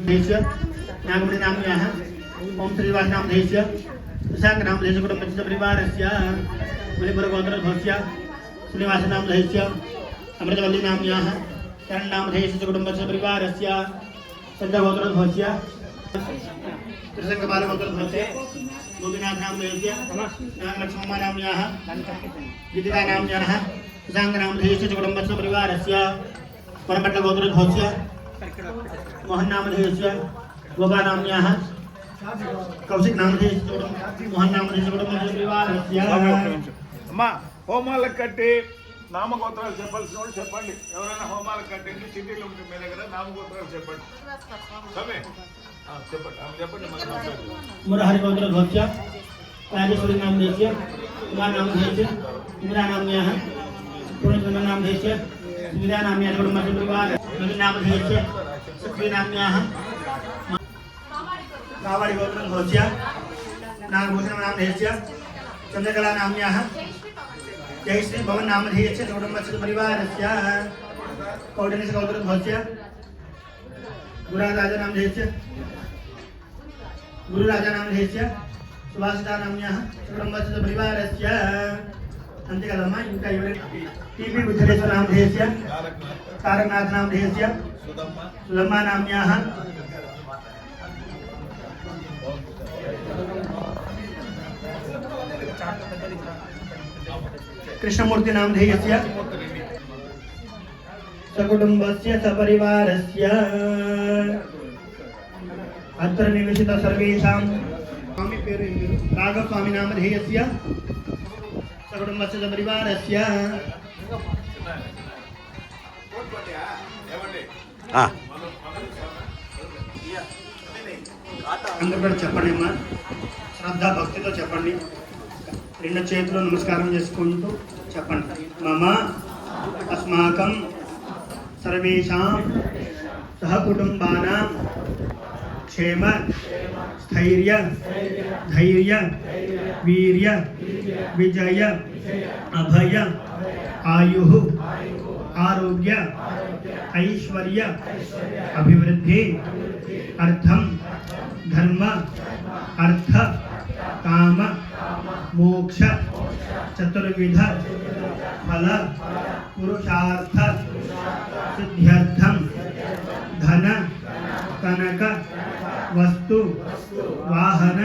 नागमणि नाम्न्याः ओम श्रीवास नामधेयस्य शशांक नामधेयस्य कुटुम्बस्य परिवारस्य मुनिपुरगोत्रध्वस्य श्रीनिवास नामधेयस्य अमृतवल्ली नाम्न्याः शरण नामधेयस्य कुटुम्बस्य परिवारस्य सञ्जयगोत्रध्वस्य त्रिशङ्कपालगोत्रध्वस्य गोपीनाथ नामधेयस्य नागलक्ष्मम्मा नाम्न्याः गीतिका नाम्न्याः शशांक नामधेयस्य कुटुम्बस्य परिवारस्य परपट्टगोत्रध्वस्य मोहन नामधेयस्य गोपा नाम्न्याः कौशिक नामधेयस्य मोहन नामधेयस्य कुटुम्बस्य परिवारस्य అమ్మా హోమాలకు కట్టి నామగోత్రాలు చెప్పాల్సిన వాళ్ళు చెప్పండి. ఎవరైనా హోమాలకు కట్టండి, సిటీలో ఉంటుంది మీ దగ్గర నామగోత్రాలు చెప్పండి. సమే చెప్పండి చెప్పండి. మురహరి గోత్రధ్వस्य రాజేశ్వరి నామధేయस्य కుమార్ నామధేయस्य ఇందిరా నామ్న్యాः పూర్ణచంద్ర నామధేయस्य ఇందిరా నామ్న్యాः కుటుంబस्य परिवारस्य नवीन नामधेयस्य सुखी नाम्न्याः कावाड़ी गोत्रध्वस्य नागभूषण नामधेयस्य चंद्रकला नाम्न्याः जयश्री भवन नामधेयस्य कुटुम्बस्य परिवारस्य कौटन्यस्य गोत्रध्वस्य गुरुराजा नामधेयस्य सुभाषिता नाम्न्याः कुटुम्बस्य परिवारस्य अंतिकलम्मा इंका टीपी बुद्धरेश्वर नामधेयस्य तारकनाथ नामधेयस्य सुलम्मा नाम्न्याः कृष्णमूर्ति नामधेयस्य सकुटुम्बस्य सपरिवारस्य अत्र निवेशित सर्वेषां स्वामी पेरु राघव स्वामी नामधेयस्य सकुटुम्बस्य सपरिवारस्य అందరూ కూడా చెప్పండి అమ్మా, శ్రద్ధ భక్తితో చెప్పండి. రెండు చేతులు నమస్కారం చేసుకుంటూ చెప్పండి. మమ అస్మాకం సర్వేషాం సహకుటుంబానాం క్షేమ స్థైర్య ధైర్య వీర్య విజయ అభయ ఆయు ఆరోగ్య ఐశ్వర్య అభివృద్ధి అర్థం धर्म अर्थ काम मोक्ष चतुर्विध फल पुरुषार्थ सिद्ध्यर्थम धन कनक वस्तु वाहन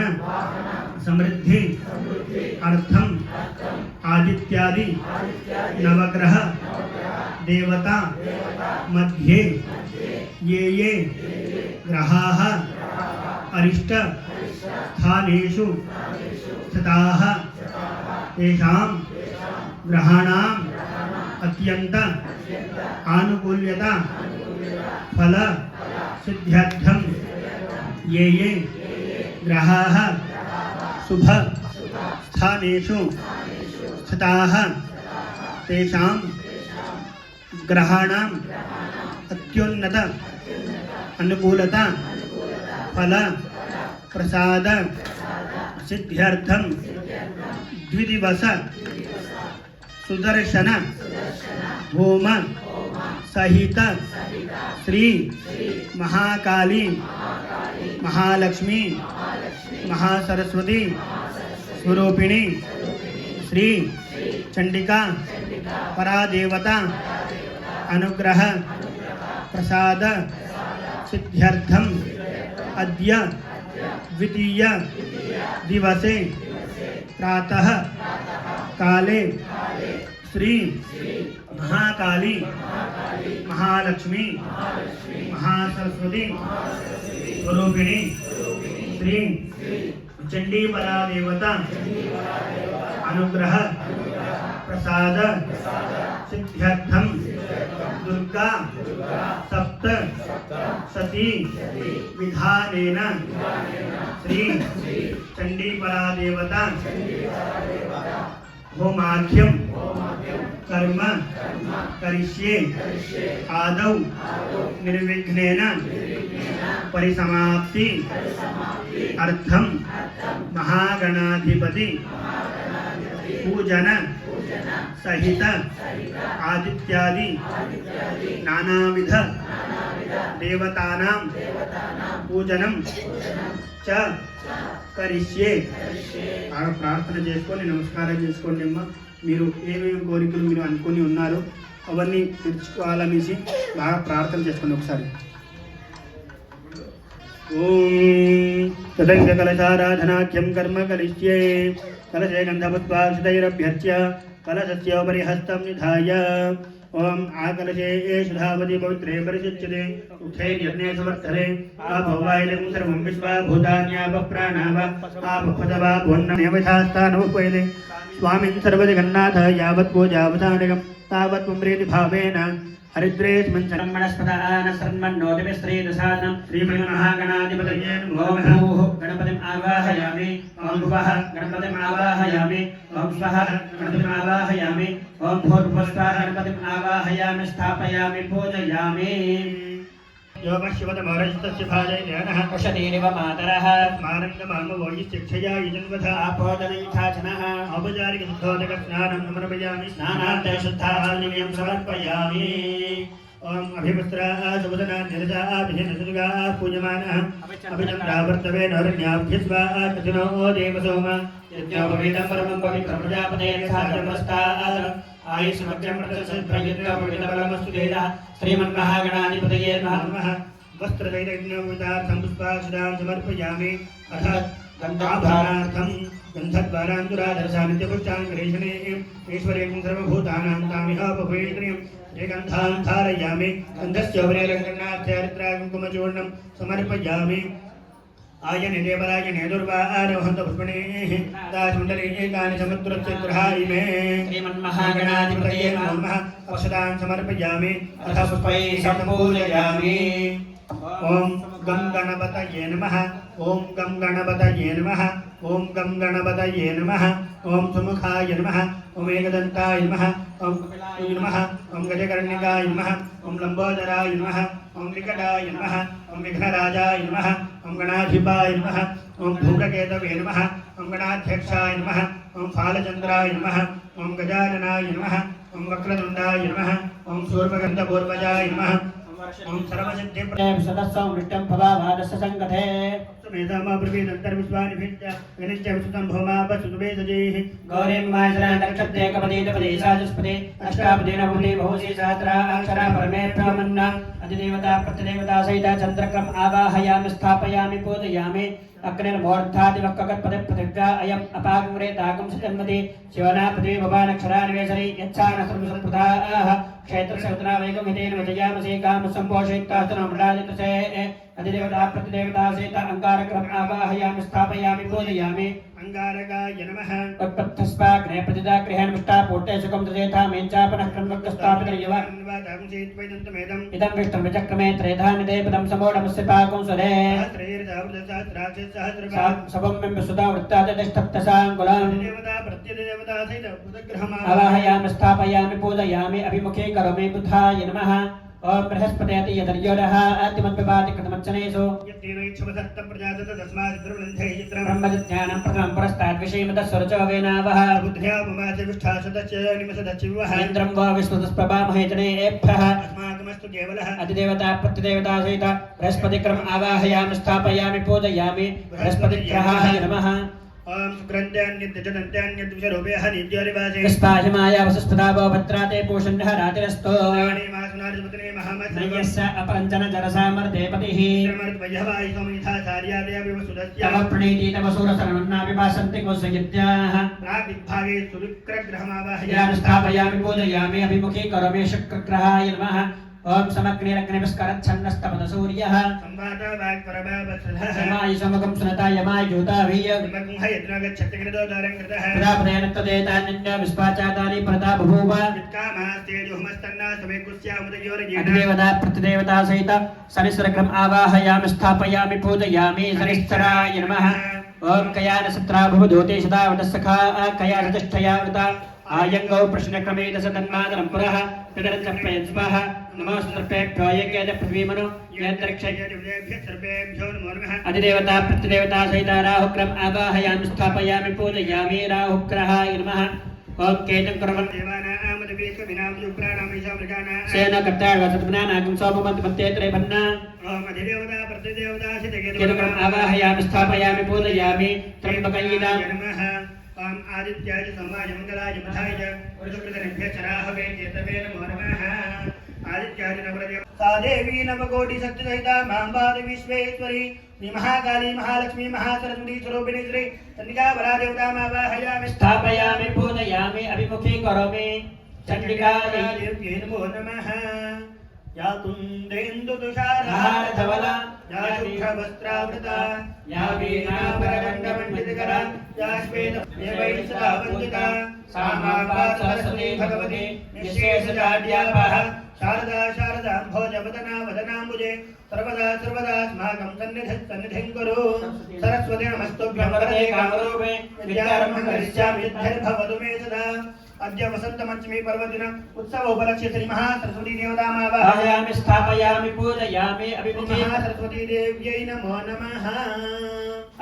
समृद्धि अर्थम आदित्यादि नवग्रह देवता मध्ये ये ग्रहाः अरिष्ट स्थानेषु स्थिताः तेषां ग्रहाणाम् अत्यंत आनुकूल्यता फल सिद्ध्यर्थं ये ग्रहाः शुभ स्थानेषु स्थिताः तेषां ग्रहाणाम् अत्युन्नत अनुकूलता फल प्रसाद सिद्ध्यर्थम द्विदिवस सुदर्शन होम सहित श्री महाकाली महालक्ष्मी महासरस्वती स्वरूपिणी श्री चंडिका परादेवता अनुग्रह प्रसाद सिद्ध्यर्थम अद्य द्वितीय दिवसे प्रातः काले श्री महाकाली महालक्ष्मी महासरस्वती स्वरूपिणी श्री चंडीपरा देवता अनुग्रह प्रसाद सिद्ध्यर्थम दुर्गा सप्त सती विधानेन श्री चंडीपरा देवता होमाख्यम कर्म करिष्ये आदौ निर्विघ्नेन परिसमाप्ति अर्थम महागणाधिपति पूजन सहित आदित्यादि नानाविध देवतानां पूजनं च करिष्ये బాగా ప్రార్థన చేసుకొని నమస్కారం చేసుకోండి అమ్మ. మీరు ఏమేమి కోరికలు మీరు అనుకొని ఉన్నారో అవన్నీ తీర్చుకోవాలనేసి బాగా ప్రార్థన చేసుకోండి ఒకసారి. ఓం తదంగ కలశారాధనాఖ్యం కర్మ కలిష్యే కలశే గంధపుష్పాక్షతైరభ్యర్చ్య కలశస్యోపరి హస్తం నిధాయ ओम आकलशे सुधावती पवित्रे परिशुच्यते उक्थैर्यज्ञे समर्थरे आभवायलं सर्वं विश्वा भूतान्याप प्राणाव आपपदवा भुवन्नमेवथास्तानमुपैले स्वामिन् सर्वजगन्नाथ यावत् पूजावधानकं तावत् पुम्रेति भावेन हरिद्रे स्मन्सरमणस्पदान सर्वन्नोदिभिश्रीदसानं श्रीमन्महागणाधिपतये नमो नमः. गणपतिम् आवाहयामि. ओं भुवः गणपतिम् आवाहयामि. ओं स्वः गणपतिम् आवाहयामि. ओं भूर्भुवस्वः गणपतिम् आवाहयामि स्थापयामि पूजयामि. योमशिवतमोरजतस्य भाजयनेनः कुशलीनिव मातरः स्मारङ्गमामवोयिशिक्षया यजन्वथा आपोदनैथाचनः औपचारिकशुद्धोदकस्नानं समर्पयामि. स्नानान्ते शुद्धाचरणीयं समर्पयामि. ओम अभिवस्त्रा सुवदना निर्जा अभिजनसुगा पूजमानः अभिचन्द्रावर्तवे नरण्याभ्यस्वा कथिनो देवसोम यज्ञोपवीतं परमं पवित्रं प्रजापतेर्खात्रमस्तात् आयुष्मग्रं प्रत्यक्षप्रयुक्तपवित्रबलमस्तु देवः श्रीमन्महागणाधिपतये नमः. वस्त्रदैर्यज्ञोपवीतार्थं पुष्पाक्षदां समर्पयामि. अथ गन्धाभरणार्थं गन्धद्वारान्तुराधरसानित्यपुष्टाङ्गरेशने ईश्वरेण सर्वभूतानां तामिहोपभूयित्रियं गन्धां धारयामि. गन्धस्योपरि रङ्गनाथचरित्राकुङ्कुमचूर्णं समर्पयामि. आयने देवरायने दुर्वारोहन्तपुष्पणेः दाशमण्डले एकानि समुद्रस्य गृहायिमे श्रीमन्महागणाधिपतये नमः. अक्षतां समर्पयामि. अथ पुष्पैः सम्पूजयामि. ओम गं गणपतये नमः. ओम गं गणपतये नमः. ओम गं गणपतये नमः. ओम सुमुखाय नमः. ओम एकदन्ताय नमः. ओम कपिलाय नमः. ओम गजकर्णिकाय नमः. ओम लंबोदराय नमः. ओम विकटाय नमः. ओम विघ्नराजाय नमः. ओम गणाधिपाय नमः. ओम धूम्रकेतवे नमः. ओम गणाध्यक्षाय नमः. ओम फालचन्द्राय नमः. ओम गजाननाय नमः. ओम वक्रतुण्डाय नमः. ओम शूर्पगन्धपूर्वजाय नमः. ओम सर्वसिद्धिप्रदाय सदस्सं मृत्यं भवावादस्य संगते मेधामा प्रवीदन्तर्विश्वानिभिश्च विनिश्च विश्रुतं भौमापसुतुवेदजैः गौरीं मायसरा नक्षत्रे कपदेतपदे साजस्पदे अष्टापदे नवपदे बहुशी सहस्रा अक्षरा परमे ब्रह्मण्य अधिदेवता प्रतिदेवता सहित चन्द्रक्रम आवाहयामि स्थापयामि पूजयामि. अग्निर्मूर्धादिवक्कगत्पदे प्रतिज्ञा अयम् अपागुरे ताकं सजन्मति शिवनापदे भवानक्षरानिवेशरे यच्छानसर्वसम्प्रदाः क्षेत्रसहस्रावेगमितेन विजयामसे कामसम्पोषयित्वास्तनमृडादितसे अधिदेवता प्रतिदेवता सहित अंगारक्रम आवाहयामि स्थापयामि पूजयामि. अंगारकाय नमः. तत्पथस्पाग्ने प्रतिदाग्रहेण मिष्टापूर्ते सुखं तदेथा मेञ्चापनः क्रमवक्कस्थापितर्यव इदं विष्णुं विचक्रमे त्रेधानिदे पदं समोढमस्य पाकं सुरे सबं बिम्बसुता वृत्तादिष्टप्तसाङ्गुलं आवाहयामि स्थापयामि पूजयामि. अभिमुखे करोमि बुधाय नमः. ओम बृहस्पति अति यदर्योरः आत्मद्विपाति कृतमच्चनेषु यत्तेनैच्छुभसत्तं प्रजातत तस्मात् द्रवलन्धे चित्रं ब्रह्मज्ञानं प्रथमं पुरस्तात् विषयमतस्वरचो वेनावः बुद्ध्यापमाच विष्ठासदच्च निमसदच्चिवः इन्द्रं वा विष्णुतस्प्रभामहे जनेभ्यः अस्माकमस्तु केवलः अधिदेवता प्रतिदेवता सहित बृहस्पतिक्रम आवाहयामि स्थापयामि पूजयामि. बृहस्पतिग्रहाय नमः. ओम सुक्रन्त्यान्यद्विजदन्त्यान्यद्विषरूपे हरिद्योरिवासे विस्पाहिमाया वसुस्पदावो भद्राते पूषण्यः रातिरस्तो नयस्य अपरञ्जन जरसामर्देपतिः तव प्रणीति तव सूरसरणन्नाभिभासन्ति कुसयित्याः प्राग्दिग्भागे सुविक्रग्रहमावाहयामि स्थापयामि पूजयामि. अभिमुखी करोमि शुक्रग्रहाय नमः. ओम समग्निरग्निभिस्करच्छन्नस्तपद सूर्यः यमाय समगं सुनता यमाय ज्योताभिय प्रजापतेन तदेतान्यन्य विस्पाचातानि परता बभूव अधिदेवता प्रतिदेवता सहित शनिश्चरक्रम आवाहयामि स्थापयामि पूजयामि. शनिश्चराय नमः. ओम कयानसत्रा भवधूते सदा वटस्सखा कयानतिष्ठया वृता आयंगौ प्रश्नक्रमे दशतन्मादरं पुरः तदरचप्पयन् स्वाह नमोस्तर्पेभ्यो यज्ञेन पृथ्वीमनु अधिदेवता प्रतिदेवता सहिता राहुग्रम् आवाहयामि स्थापयामि पूजयामि राहुग्रहाय नमः ओम केतं कुर्वन् सेना कर्तार्वसत्मनानागं सोममन्तमन्तेत्रे भन्ना ओम अधिदेवता प्रतिदेवता सहिता आवाहयामि स्थापयामि पूजयामि त्र्यम्बकैना नमः ओम आदित्याय समाय मंगलाय मथाय पुरुषकृतनिभ्यचराहवे चेतवे नमो नमः आदित्याय नवरदेव सादेवी नवकोटि सत्यसहिता मांबादि विश्वेश्वरी महाकाली महालक्ष्मी महासरस्वती स्वरूपिणी श्री चंडिका वरादेवतामावाहयामि स्थापयामि पूजयामि अभिमुखी करोमि चंडिका देव्यै नमो नमः या कुन्देन्दुतुषारहारधवला या शुभ्रवस्त्रावृता या वीणाभरणदण्डमण्डितकरा या श्वेतदेवैः वन्दिता सा माता सरस्वती भगवती निःशेषजाड्यापः शारदा शारदाम्भोजवदना वदनाम्बुजे सर्वदा सर्वदास्माकं सन्निधिं कुरु सरस्वती नमस्तुभ्यं वरदे कामरूपे विद्यारम्भं करिष्यामि यद्भवतु मे सदा अद्य वसन्तपञ्चमी पर्वदिन उत्सवोपलक्ष्य श्री महासरस्वती देवतामावाहयामि स्थापयामि पूजयामि अभिमुखी सरस्वती देव्यै नमो नमः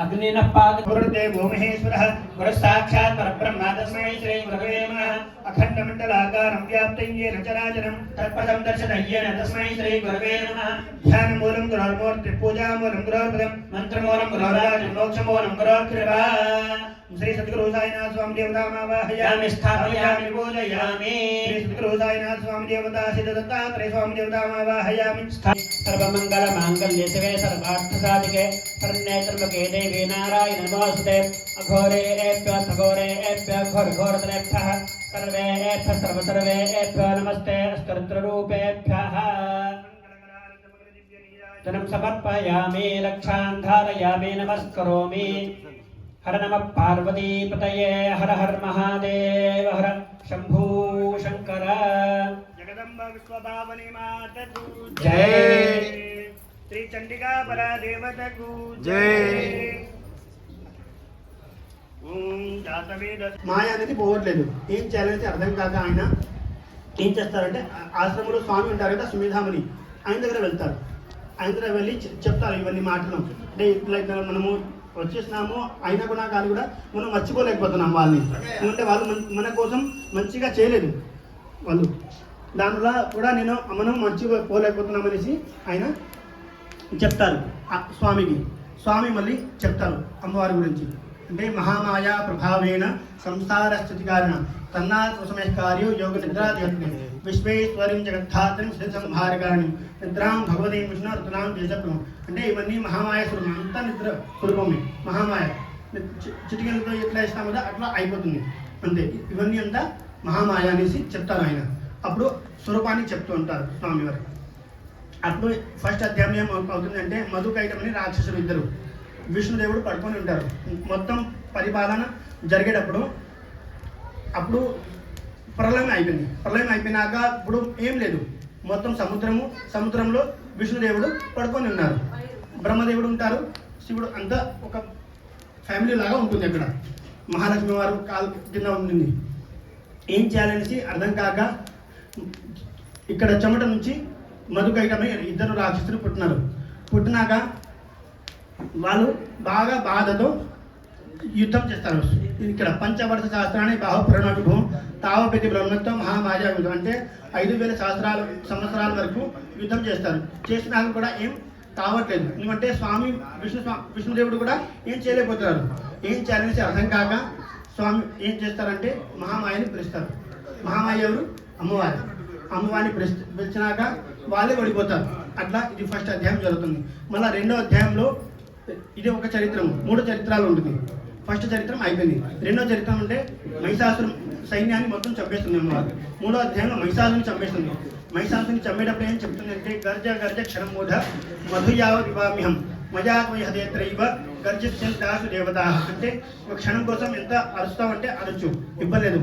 अग्निनः पादगुरुर्देवो महेश्वरः गुरुस्साक्षात् परब्रह्म तस्मै श्री गुरवे नमः अखण्डमण्डलाकारं व्याप्तं येन चराचरं तत्पदं दर्शनं तस्मै श्री गुरवे नमः ध्यानमूलं गुरोर्मूर्ति पूजामूलं गुरोर्पदं मन्त्रमूलं गुरोराजं मोक्षमूलं गुरोर्कृपा श्री सद्गुरु साईनाथ स्वामी देवतामावाहयामि स्थापयामि पूजयामि श्री सद्गुरु साईनाथ स्वामी देवता सिद्ध दत्तात्रेय स्वामी देवतामावाहयामि सर्वमंगल मांगल्ये शिवे सर्वार्थसाधिके शरण्ये त्र्यंबके देवी नारायण नमोस्तुते अघोरेभ्यः घोरघोरतरेभ्यः सर्वेभ्यः नमस्ते अस्तरुद्ररूपेभ्यः जनं समर्पयामि रक्षां धारयामि नमस्करोमि हर नमः पार्वती पतये हर हर महादेव हर शंभू शंकर जगदम्ब विश्वभावनी माता की जय श्री चंडिका परा देवता की जय మాయ అనేది పోవట్లేదు ఏం చేయాలంటే అర్థం కాక ఆయన ఏం చేస్తారంటే ఆశ్రమంలో స్వామి ఉంటారు కదా సుమేధామని ఆయన దగ్గర వెళ్తారు ఆయన దగ్గర వెళ్ళి చెప్తారు ఇవన్నీ మాటలు అంటే ఇట్లా మనము వచ్చేసినాము అయినా కూడా కాదు కూడా మనం మర్చిపోలేకపోతున్నాం వాళ్ళని ఎందుకంటే వాళ్ళు మన కోసం మంచిగా చేయలేదు వాళ్ళు దానివల్ల కూడా మనం మర్చిపోలేకపోతున్నాం అనేసి ఆయన చెప్తారు స్వామికి స్వామి మళ్ళీ చెప్తారు అమ్మవారి గురించి అంటే మహామాయా ప్రభావేణ సంసార స్థితికారణ తన్నాత్మసమయకార్యో యోగ నిద్రాధిపతి విశ్వేశ్వరిం జగద్ధాత్రిం స్థితి సంహారకారిణి నిద్రాం భగవతి విష్ణు రుతునాం చేసప్పుడు అంటే ఇవన్నీ మహామాయ స్వరూపం అంతా నిద్ర స్వరూపమే మహామాయ చిటికలతో ఎట్లా ఇస్తాం కదా అట్లా అయిపోతుంది అంతే ఇవన్నీ అంతా మహామాయ అనేసి చెప్తారు ఆయన అప్పుడు స్వరూపాన్ని చెప్తూ ఉంటారు స్వామివారు అప్పుడు ఫస్ట్ అధ్యాయం ఏం అవుతుందంటే మధుకైటం అని రాక్షసులు ఇద్దరు విష్ణుదేవుడు పడుకొని ఉంటారు మొత్తం పరిపాలన జరిగేటప్పుడు అప్పుడు ప్రళయం అయిపోయినాక ఇప్పుడు ఏం లేదు మొత్తం సముద్రంలో విష్ణుదేవుడు పడుకొని ఉన్నారు బ్రహ్మదేవుడు ఉంటారు శివుడు అంతా ఒక ఫ్యామిలీ లాగా ఉంటుంది అక్కడ మహాలక్ష్మి వారు కాలు కింద ఉంటుంది ఏం చేయాలనేసి అర్థం కాక ఇక్కడ చెమట నుంచి మధుకైటమై ఇద్దరు రాక్షసులు పుట్టినాక వాళ్ళు బాగా బాధతో యుద్ధం చేస్తారు ఇక్కడ పంచవర్ష శాస్త్రాన్ని బాహుప్రణభం తావపతి బ్రహ్మత్వం మహామాయ అంటే 5000 సంవత్సరాల వరకు యుద్ధం చేస్తారు చేసినాక కూడా ఏం కావట్లేదు ఎందుకంటే విష్ణుదేవుడు కూడా ఏం చేయలేకపోతున్నారు ఏం చేయాలనేసి అర్థం కాక స్వామి ఏం చేస్తారంటే మహామాయని పిలుస్తారు మహామాయ ఎవరు అమ్మవారిని పిలిచినాక వాళ్ళే ఓడిపోతారు అట్లా ఇది ఫస్ట్ అధ్యాయం జరుగుతుంది మళ్ళీ రెండో అధ్యాయంలో ఇది ఒక చరిత్రం 3 చరిత్రలు ఉంటుంది ఫస్ట్ చరిత్రం అయిపోయింది రెండో చరిత్రం అంటే మహిషాసురం సైన్యాన్ని మొత్తం చంపేస్తుంది అమ్మవారు మూడో అధ్యాయంలో మహిషాసుని చంపేస్తుంది మహిషాసుని చంపేటప్పుడు ఏం చెప్తుందంటే గర్జ క్షణం మూఢ మధుయావ వివామిహం మజాత్మయహదేత్రైవ గర్జిత్యంతాసు దేవత అంటే ఒక క్షణం కోసం ఎంత అరుస్తామంటే అరచు ఇవ్వలేదు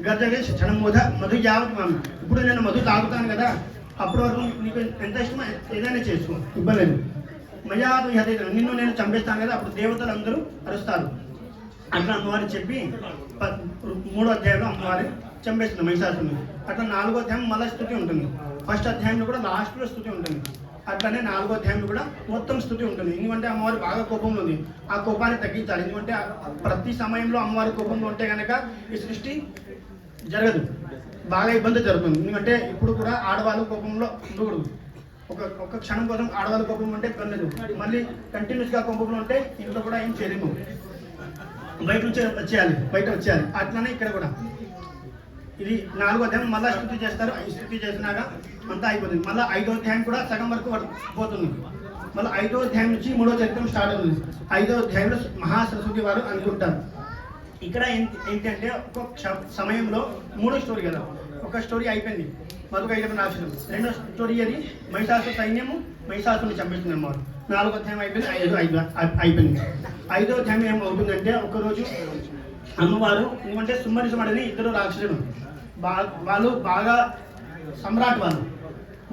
గర్జ క్షణం మూఢ మధుయావ వివామి ఇప్పుడు నేను మధు తాగుతాను కదా అప్పటి వరకు నీకు ఎంత ఇష్టమో ఏదైనా చేసుకో ఇవ్వలేదు మజాత్మయహదేత్ర నిన్ను నేను చంపేస్తాను కదా అప్పుడు దేవతలు అందరూ అరుస్తారు అట్లా అమ్మవారు చెప్పి 3వ అధ్యాయంలో అమ్మవారి చంపేస్తుంది మహిషాసుని. అట్లా 4వ అధ్యాయం మళ్ళీ స్తుతి ఉంటుంది. ఫస్ట్ అధ్యాయంలో కూడా లాస్ట్లో స్తుతి ఉంటుంది. అట్లనే 4వ అధ్యాయంలో కూడా మొత్తం స్తుతి ఉంటుంది. ఎందుకంటే అమ్మవారు బాగా కోపంలో ఉంది, ఆ కోపాన్ని తగ్గించాలి. ఎందుకంటే ప్రతి సమయంలో అమ్మవారి కోపంలో ఉంటే కనుక ఈ సృష్టి జరగదు, బాగా ఇబ్బంది జరుగుతుంది. ఎందుకంటే ఇప్పుడు కూడా ఆడవాళ్ళు కోపంలో ఉండకూడదు. ఒక క్షణం కోసం ఆడవాళ్ళ కోపం ఉంటే పర్లేదు, మళ్ళీ కంటిన్యూస్గా కోపంలో ఉంటే ఇంట్లో కూడా ఏం చేయలేము, బయట నుంచి వచ్చేయాలి. అట్లనే ఇక్కడ కూడా ఇది 4వ అధ్యాయం మళ్ళీ స్థుతి చేస్తారు. ఈ స్థుతి చేసినాక అంతా అయిపోతుంది. మళ్ళీ 5వ అధ్యాయం కూడా సగం వరకు పోతుంది. మళ్ళీ 5వ అధ్యాయం నుంచి 3వ చరిత్రం స్టార్ట్ అవుతుంది. 5వ అధ్యాయంలో మహాసరస్వతి వారు అనుకుంటారు. ఇక్కడ ఏంటంటే ఒక సమయంలో 3 స్టోరీ కదా, ఒక స్టోరీ అయిపోయింది మధుక నాశనం, 2వ స్టోరీ అది మహిషాసుర సైన్యము మహిషాసుని చంపేస్తుంది అమ్మవారు. 4వ అధ్యాయం అయిపోయింది, 5 అయిపోయింది. 5వ అధ్యాయం ఏమవుతుందంటే ఒకరోజు అమ్మవారు ఎందుకంటే సుమ్మని ఇద్దరు రాక్షసులు, వాళ్ళు బాగా సమ్రాట్, వాళ్ళు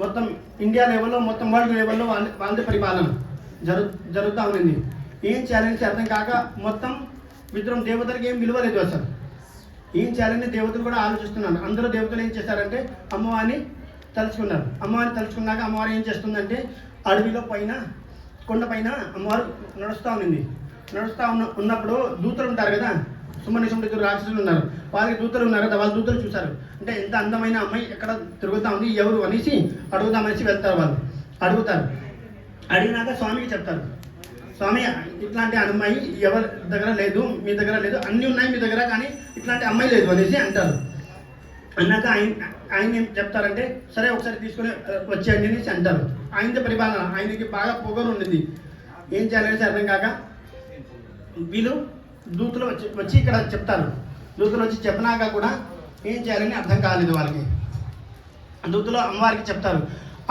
మొత్తం ఇండియా లెవెల్లో మొత్తం వరల్డ్ లెవెల్లో వాళ్ళది పరిపాలన జరుగుతూ ఉంది. ఏం చేయాలని అర్థం కాక మొత్తం విద్రం దేవతలకు ఏం విలువ లేదు అసలు. ఏం చేయాలని దేవతలు కూడా ఆలోచిస్తున్నారు. అందరూ దేవతలు ఏం చేశారంటే అమ్మవారిని తలుచుకున్నారు. అమ్మవారిని తలుచుకున్నాక అమ్మవారు ఏం చేస్తుందంటే అడవిలో కొండ పైన అమ్మవారు నడుస్తూ ఉన్నప్పుడు దూతలు ఉంటారు కదా, సుమనిషముడు రాక్షసులు ఉన్నారు, వాళ్ళకి దూతలు ఉన్నారు కదా, వాళ్ళ దూతలు చూశారు. అంటే ఎంత అందమైన అమ్మాయి ఎక్కడ తిరుగుతూ ఉంది, ఎవరు అనేసి అడుగుదామనేసి వెళ్తారు. వాళ్ళు అడిగినాక స్వామికి చెప్తారు, స్వామి ఇట్లాంటి అమ్మాయి ఎవరి దగ్గర లేదు, మీ దగ్గర లేదు, అన్నీ ఉన్నాయి మీ దగ్గర, కానీ ఇట్లాంటి అమ్మాయి లేదు అనేసి అంటారు. అన్నాక ఆయన ఏం చెప్తారంటే సరే ఒకసారి తీసుకొని వచ్చేయండి అనేసి అంటారు. ఆయనతో పరిపాలన, ఆయనకి బాగా పొగరు ఉండింది. ఏం చేయాలనేసి అర్థం కాక వీళ్ళు దూతలు వచ్చి ఇక్కడ చెప్తారు. దూతలు వచ్చి చెప్పినాక కూడా ఏం చేయాలని అర్థం కాలేదు వాళ్ళకి. దూతలు అమ్మవారికి చెప్తారు.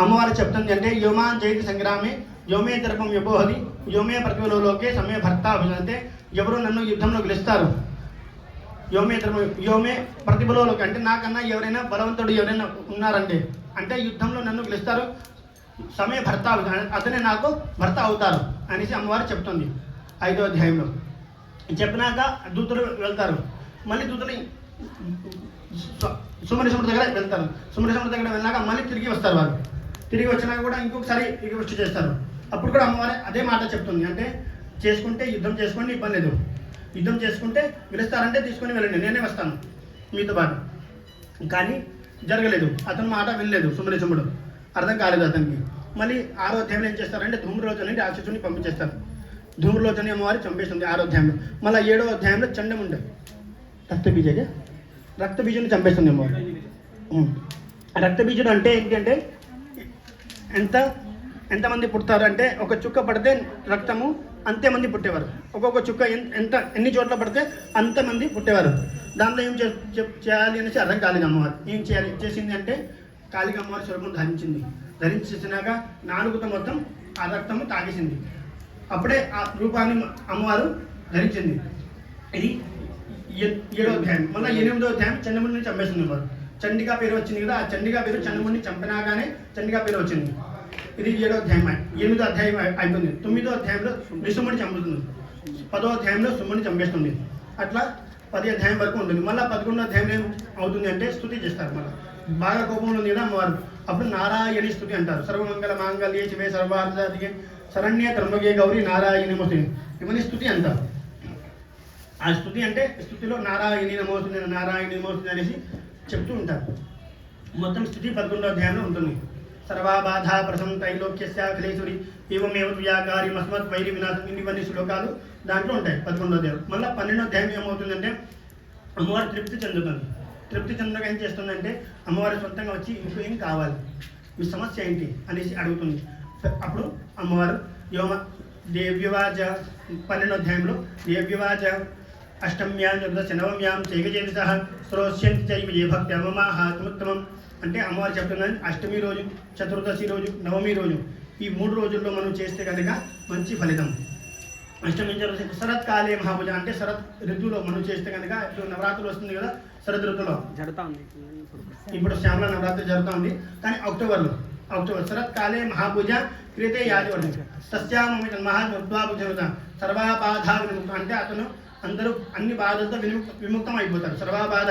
అమ్మవారు చెప్తుంది అంటే యోమాన్ జైతి సంగ్రామే యోమే దర్పం యబోహది యోమే ప్రతిభలోకే సమయ భర్త అభినంతే, ఎవరు నన్ను యుద్ధంలో గెలుస్తారు, యోమే ప్రతిభలోకి అంటే నాకన్నా ఎవరైనా బలవంతుడు ఎవరైనా ఉన్నారంటే అంటే యుద్ధంలో నన్ను గెలుస్తారు, సమయ భర్త అతనే నాకు భర్త అవుతారు అనేసి అమ్మవారు చెప్తుంది 5వ అధ్యాయంలో. చెప్పినాక దూతలు వెళ్తారు. మళ్ళీ దూతలు సుమనిషముడి దగ్గర వెళ్తారు. సుమనిషముడి దగ్గర వెళ్ళాక మళ్ళీ తిరిగి వస్తారు. వాళ్ళు తిరిగి వచ్చినాక కూడా ఇంకొకసారి రిక్వెస్ట్ చేస్తారు. అప్పుడు కూడా అమ్మవారు అదే మాట చెప్తుంది, అంటే చేసుకుంటే యుద్ధం చేసుకోండి, ఇబ్బంది లేదు, యుద్ధం చేసుకుంటే గెలుస్తారంటే తీసుకొని వెళ్ళండి, నేనే వస్తాను మీతో పాటు. కానీ జరగలేదు, అతని మాట వినలేదు సుమనిషముడు, అర్థం కాలేదు అతనికి. మళ్ళీ 6వ అధ్యాయంలో ఏం చేస్తారంటే ధూమ్రలోచని రాక్షసుని పంపించేస్తారు. ధూమ్రలోచని అమ్మవారి చంపేస్తుంది 6వ అధ్యాయంలో. మళ్ళీ 7వ అధ్యాయంలో చండముండ రక్తబీజుని చంపేస్తుంది అమ్మవారు. రక్తబీజుడు అంటే ఏంటంటే ఎంతమంది పుడతారు అంటే ఒక చుక్క పడితే రక్తము అంతేమంది పుట్టేవారు. ఒక్కొక్క చుక్క ఎన్ని చోట్ల పడితే అంతమంది పుట్టేవారు. దాంట్లో ఏం చేయాలి అనేసి అర్థం కాలేదు అమ్మవారు. ఏం చేసింది అంటే కాళిక అమ్మవారి స్వరూపం ధరించేసినాక నాలుగుతో మొత్తం ఆ రక్తము తాగేసింది. అప్పుడే ఆ రూపాన్ని అమ్మవారు ధరించింది. ఇది 7వ అధ్యాయం. మళ్ళీ 8వ అధ్యాయం చండముడిని చంపేస్తుంది అమ్మవారు. చండిగా పేరు వచ్చింది కదా, ఆ చండిగా పేరు చండముడిని చంపినాగానే చండిగా పేరు వచ్చింది. ఇది 7వ అధ్యాయం. 8వ అధ్యాయం అయిపోయింది. 9వ అధ్యాయంలో విష్ణుముడిని చంపుతుంది. 10వ అధ్యాయంలో సుమ్ముని చంపేస్తుంది. అట్లా 10వ అధ్యాయం వరకు ఉంటుంది. మళ్ళీ 11వ అధ్యాయం ఏం అవుతుంది అంటే స్తుతి చేస్తారు. మళ్ళీ బాగా కోపంలో ఉంది కదా అమ్మవారు, అప్పుడు నారాయణి స్తుతి అంటారు. సర్వమంగళ మాంగళ్యే శివే సర్వార్థసాధికే శరణ్య త్రయంబకే గౌరీ నారాయణి నమోస్తుతే, ఇవన్నీ స్తుతి అంటారు. ఆ స్తుతి అంటే స్తుతిలో నారాయణి నమోస్తుతే నారాయణి నమోస్తుతే అనేసి చెప్తూ ఉంటారు. మొత్తం స్థితి 11వ అధ్యాయంలో ఉంటుంది. సర్వాబాధా ప్రసం త్రైలోక్యస్య అఖిలేశ్వరి ఏవమేవ వ్యాకారి మస్మత్ వైరి వినాశం, ఇవన్నీ శ్లోకాలు దాంట్లో ఉంటాయి 11వ అధ్యాయం. మళ్ళీ 12వ అధ్యాయం ఏమవుతుందంటే అమ్మవారు తృప్తి చెందుతుంది. తృప్తి చెందక ఏం చేస్తుందంటే అమ్మవారి సొంతంగా వచ్చి ఇంట్లో ఏం కావాలి, మీ సమస్య ఏంటి అనేసి అడుగుతుంది. అప్పుడు అమ్మవారు దేవ్యవాచ 12వ అధ్యాయంలో దేవ్యవాచ అష్టమ్యాం చతుర్దశ నవమ్యాం చైగజేత శ్రోష్యంతి చైవ ఏ భక్తి మమాహాత్ముత్తమం అంటే అమ్మవారు చెప్తున్నది అష్టమి రోజు, చతుర్దశి రోజు, నవమి రోజు, ఈ 3 రోజుల్లో మనం చేస్తే కనుక మంచి ఫలితం. అష్టమి శరత్కాలే మహాపూజ అంటే శరత్ ఋతువులో మనం చేస్తే కనుక ఇప్పుడు నవరాత్రులు వస్తుంది కదా, శరద్ ఋతువులో జరుగుతూ ఉంది. ఇప్పుడు శ్యామల నవరాత్రి జరుగుతూ ఉంది, కానీ అక్టోబర్ శరత్కాలే మహాపూజ క్రియతే యాజవర్ణి సస్యామహా సర్వాబాధ అంటే అతను అందరూ అన్ని బాధలతో విముక్తం అయిపోతారు. సర్వబాధ